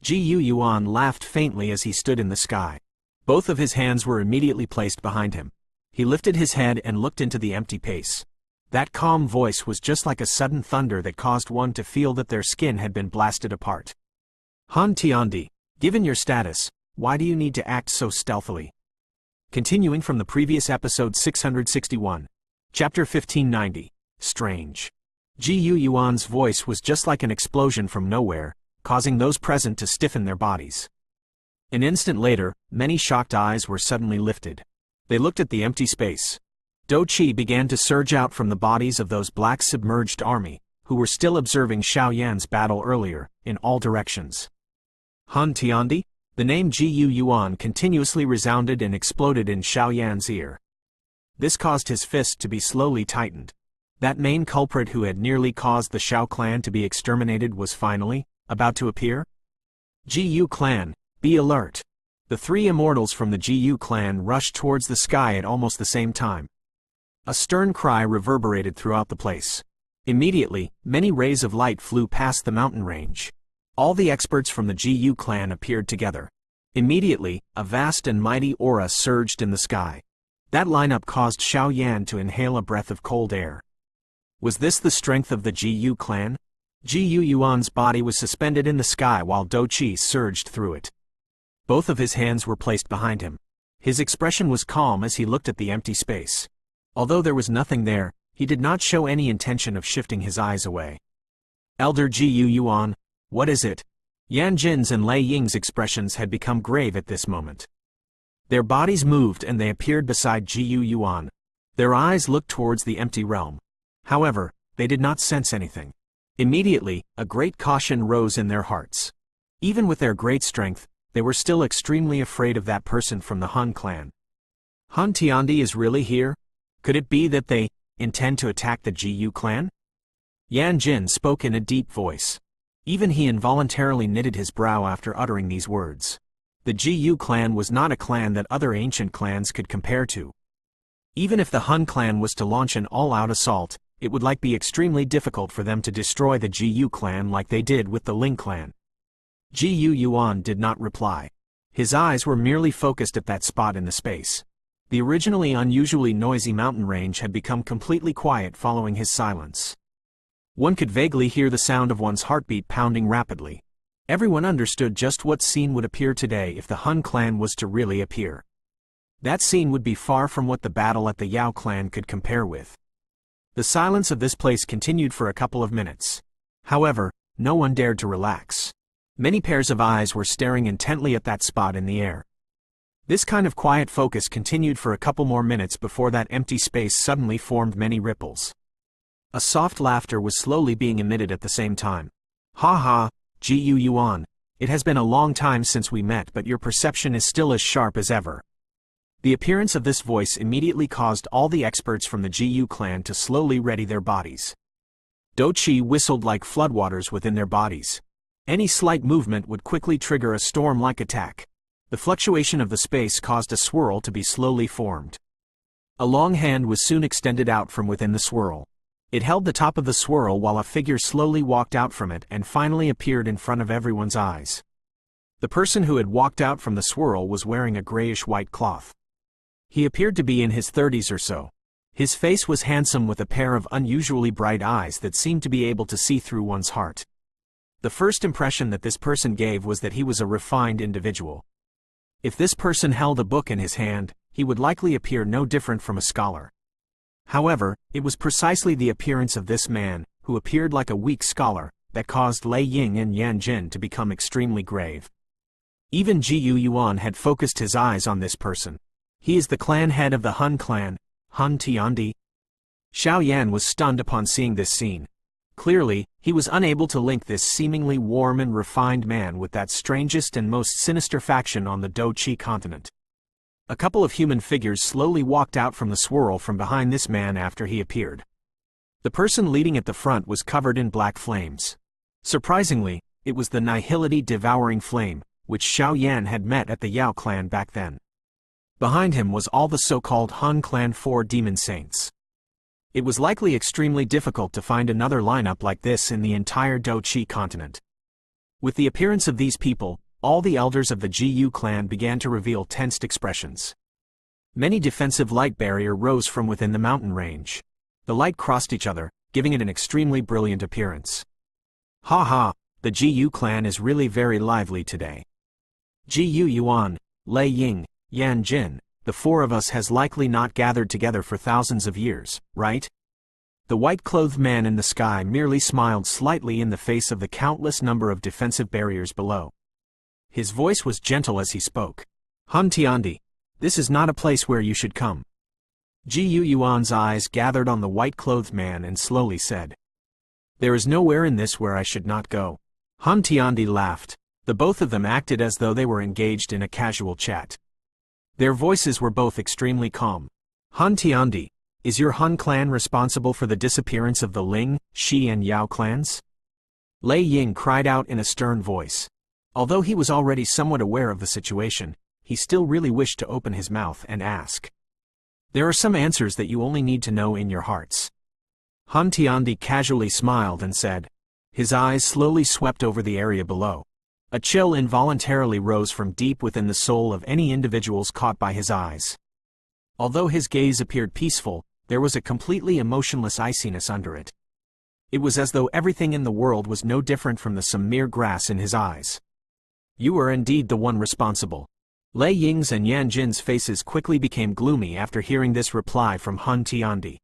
Gu Yuan laughed faintly as he stood in the sky. Both of his hands were immediately placed behind him. He lifted his head and looked into the empty space. That calm voice was just like a sudden thunder that caused one to feel that their skin had been blasted apart. Han Tiandi, given your status, why do you need to act so stealthily? Continuing from the previous episode 661. Chapter 1590. Strange. Gu Yuan's voice was just like an explosion from nowhere, causing those present to stiffen their bodies. An instant later, many shocked eyes were suddenly lifted. They looked at the empty space. Do Qi began to surge out from the bodies of those black submerged army, who were still observing Xiao Yan's battle earlier, in all directions. Han Tiandi? The name Gu Yuan continuously resounded and exploded in Xiao Yan's ear. This caused his fist to be slowly tightened. That main culprit who had nearly caused the Xiao clan to be exterminated was finally about to appear? GU clan, be alert. The three immortals from the GU clan rushed towards the sky at almost the same time. A stern cry reverberated throughout the place. Immediately, many rays of light flew past the mountain range. All the experts from the GU clan appeared together. Immediately, a vast and mighty aura surged in the sky. That lineup caused Xiao Yan to inhale a breath of cold air. Was this the strength of the GU clan? Gu Yuan's body was suspended in the sky while Do Qi surged through it. Both of his hands were placed behind him. His expression was calm as he looked at the empty space. Although there was nothing there, he did not show any intention of shifting his eyes away. Elder Gu Yuan, what is it? Yan Jin's and Lei Ying's expressions had become grave at this moment. Their bodies moved and they appeared beside Gu Yuan. Their eyes looked towards the empty realm. However, they did not sense anything. Immediately, a great caution rose in their hearts. Even with their great strength, they were still extremely afraid of that person from the Han clan. Han Tiandi is really here? Could it be that they intend to attack the GU clan? Yan Jin spoke in a deep voice. Even he involuntarily knitted his brow after uttering these words. The GU clan was not a clan that other ancient clans could compare to. Even if the Han clan was to launch an all-out assault, it would be extremely difficult for them to destroy the GU clan like they did with the Ling clan. Gu Yuan did not reply. His eyes were merely focused at that spot in the space. The originally unusually noisy mountain range had become completely quiet following his silence. One could vaguely hear the sound of one's heartbeat pounding rapidly. Everyone understood just what scene would appear today if the Han clan was to really appear. That scene would be far from what the battle at the Yao clan could compare with. The silence of this place continued for a couple of minutes. However, no one dared to relax. Many pairs of eyes were staring intently at that spot in the air. This kind of quiet focus continued for a couple more minutes before that empty space suddenly formed many ripples. A soft laughter was slowly being emitted at the same time. Ha ha, Gu Yuan, it has been a long time since we met, but your perception is still as sharp as ever. The appearance of this voice immediately caused all the experts from the GU clan to slowly ready their bodies. Do Qi whistled like floodwaters within their bodies. Any slight movement would quickly trigger a storm-like attack. The fluctuation of the space caused a swirl to be slowly formed. A long hand was soon extended out from within the swirl. It held the top of the swirl while a figure slowly walked out from it and finally appeared in front of everyone's eyes. The person who had walked out from the swirl was wearing a grayish-white cloth. He appeared to be in his 30s or so. His face was handsome with a pair of unusually bright eyes that seemed to be able to see through one's heart. The first impression that this person gave was that he was a refined individual. If this person held a book in his hand, he would likely appear no different from a scholar. However, it was precisely the appearance of this man, who appeared like a weak scholar, that caused Lei Ying and Yan Jin to become extremely grave. Even Ji Yuan had focused his eyes on this person. He is the clan head of the Han clan, Han Tiandi. Xiao Yan was stunned upon seeing this scene. Clearly, he was unable to link this seemingly warm and refined man with that strangest and most sinister faction on the Doqi continent. A couple of human figures slowly walked out from the swirl from behind this man after he appeared. The person leading at the front was covered in black flames. Surprisingly, it was the Nihility Devouring Flame, which Xiao Yan had met at the Yao clan back then. Behind him was all the so-called Han clan 4 demon saints. It was likely extremely difficult to find another lineup like this in the entire Doqi continent. With the appearance of these people, all the elders of the Jiyu clan began to reveal tensed expressions. Many defensive light barrier rose from within the mountain range. The light crossed each other, giving it an extremely brilliant appearance. Ha ha, the Jiyu clan is really very lively today. Ji Yuan, Lei Ying, Yan Jin, the four of us has likely not gathered together for thousands of years, right? The white-clothed man in the sky merely smiled slightly in the face of the countless number of defensive barriers below. His voice was gentle as he spoke. Han Tiandi, this is not a place where you should come. Ji Yuan's eyes gathered on the white-clothed man and slowly said, there is nowhere in this where I should not go. Han Tiandi laughed. The both of them acted as though they were engaged in a casual chat. Their voices were both extremely calm. Han Tiandi, is your Han clan responsible for the disappearance of the Ling, Shi and Yao clans? Lei Ying cried out in a stern voice. Although he was already somewhat aware of the situation, he still really wished to open his mouth and ask. There are some answers that you only need to know in your hearts. Han Tiandi casually smiled and said. His eyes slowly swept over the area below. A chill involuntarily rose from deep within the soul of any individuals caught by his eyes. Although his gaze appeared peaceful, there was a completely emotionless iciness under it. It was as though everything in the world was no different from some mere grass in his eyes. You are indeed the one responsible. Lei Ying's and Yan Jin's faces quickly became gloomy after hearing this reply from Han Tiandi.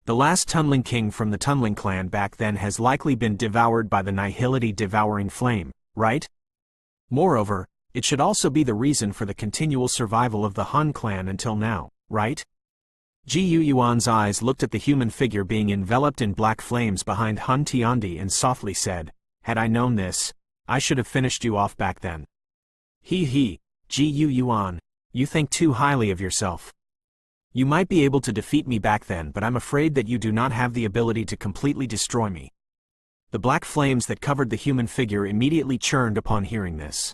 The last Tunling king from the Tunling clan back then has likely been devoured by the Nihility Devouring Flame, right? Moreover, it should also be the reason for the continual survival of the Han clan until now, right? Ji Yuan's eyes looked at the human figure being enveloped in black flames behind Han Tiandi and softly said, had I known this, I should have finished you off back then. He, Ji Yuan, you think too highly of yourself. You might be able to defeat me back then, but I'm afraid that you do not have the ability to completely destroy me. The black flames that covered the human figure immediately churned upon hearing this.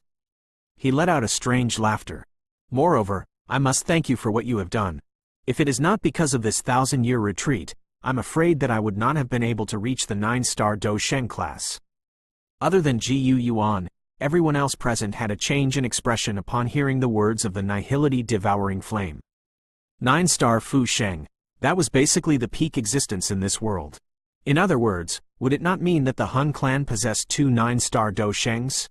He let out a strange laughter. Moreover, I must thank you for what you have done. If it is not because of this 1,000-year retreat, I'm afraid that I would not have been able to reach the 9-star Do Sheng class. Other than Ji Yuan, everyone else present had a change in expression upon hearing the words of the Nihility Devouring Flame. 9-star Fu Sheng, that was basically the peak existence in this world. In other words, would it not mean that the Han clan possessed 2 9-star Do Shengs?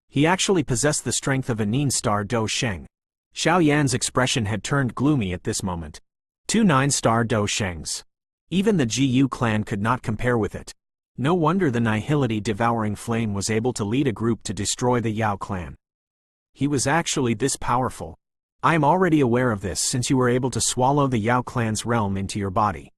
He actually possessed the strength of a 9-star Do Sheng. Xiao Yan's expression had turned gloomy at this moment. 2 9-star Do Shengs. Even the Jiyu clan could not compare with it. No wonder the Nihility Devouring Flame was able to lead a group to destroy the Yao clan. He was actually this powerful. I am already aware of this since you were able to swallow the Yao clan's realm into your body.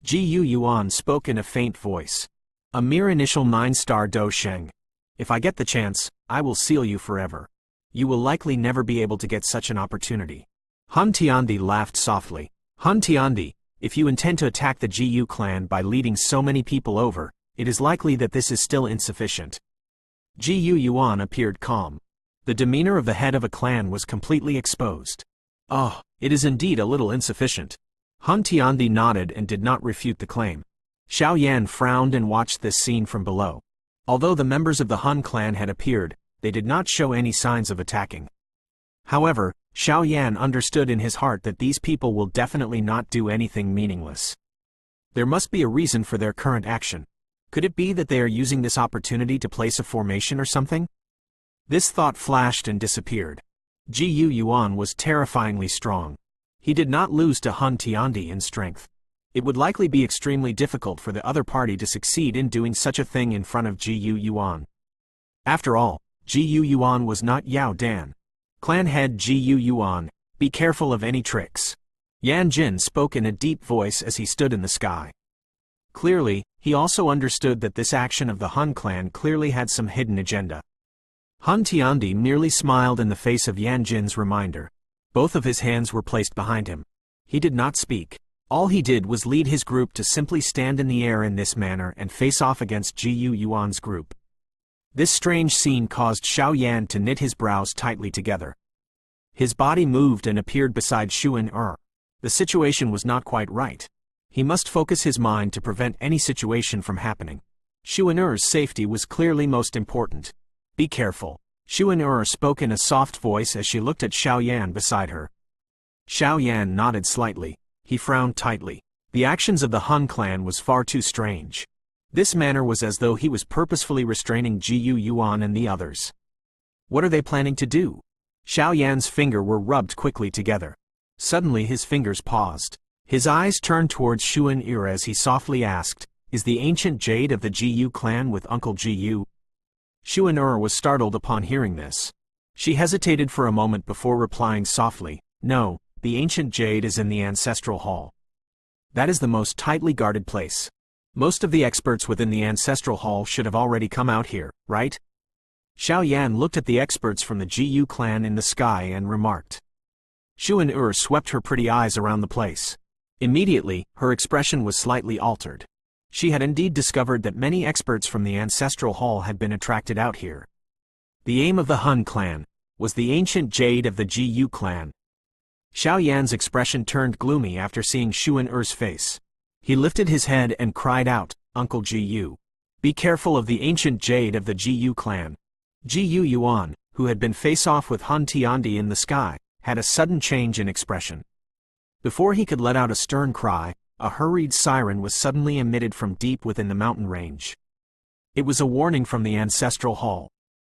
Ji Yuan spoke in a faint voice. A mere initial 9-star Do Sheng. If I get the chance, I will seal you forever. You will likely never be able to get such an opportunity. Han Tiandi laughed softly. Han Tiandi, if you intend to attack the Jiyu clan by leading so many people over, it is likely that this is still insufficient. Ji Yuan appeared calm. The demeanor of the head of a clan was completely exposed. Oh, it is indeed a little insufficient. Han Tiandi nodded and did not refute the claim. Xiao Yan frowned and watched this scene from below. Although the members of the Han clan had appeared, they did not show any signs of attacking. However, Xiao Yan understood in his heart that these people will definitely not do anything meaningless. There must be a reason for their current action. Could it be that they are using this opportunity to place a formation or something? This thought flashed and disappeared. Ji Yuan was terrifyingly strong. He did not lose to Han Tiandi in strength. It would likely be extremely difficult for the other party to succeed in doing such a thing in front of Ji Yuan. After all, Ji Yuan was not Yao Dan. Clan head Ji Yuan, be careful of any tricks. Yan Jin spoke in a deep voice as he stood in the sky. Clearly, he also understood that this action of the Han clan clearly had some hidden agenda. Han Tiandi merely smiled in the face of Yan Jin's reminder. Both of his hands were placed behind him. He did not speak. All he did was lead his group to simply stand in the air in this manner and face off against Ji Yuan's group. This strange scene caused Xiao Yan to knit his brows tightly together. His body moved and appeared beside Xuan. The situation was not quite right. He must focus his mind to prevent any situation from happening. Xuan's safety was clearly most important. Be careful. Xuan spoke in a soft voice as she looked at Xiao Yan beside her. Xiao Yan nodded slightly. He frowned tightly. The actions of the Han clan was far too strange. This manner was as though he was purposefully restraining Ji Yuan and the others. What are they planning to do? Xiao Yan's fingers were rubbed quickly together. Suddenly his fingers paused. His eyes turned towards Xuan as he softly asked, "Is the ancient jade of the Ji clan with Uncle Ji?" Xuan was startled upon hearing this. She hesitated for a moment before replying softly, "No, the ancient jade is in the ancestral hall. That is the most tightly guarded place. Most of the experts within the ancestral hall should have already come out here, right?" Xiao Yan looked at the experts from the Ji clan in the sky and remarked. Xuan swept her pretty eyes around the place. Immediately, her expression was slightly altered. She had indeed discovered that many experts from the ancestral hall had been attracted out here. The aim of the Han clan was the ancient jade of the Ji clan. Xiao Yan's expression turned gloomy after seeing Xuan face. He lifted his head and cried out, "Uncle Ji, be careful of the ancient jade of the Ji clan." Ji Yuan, who had been face-off with Han Tiandi in the sky, had a sudden change in expression. Before he could let out a stern cry, a hurried siren was suddenly emitted from deep within the mountain range. It was a warning from the ancestral hall.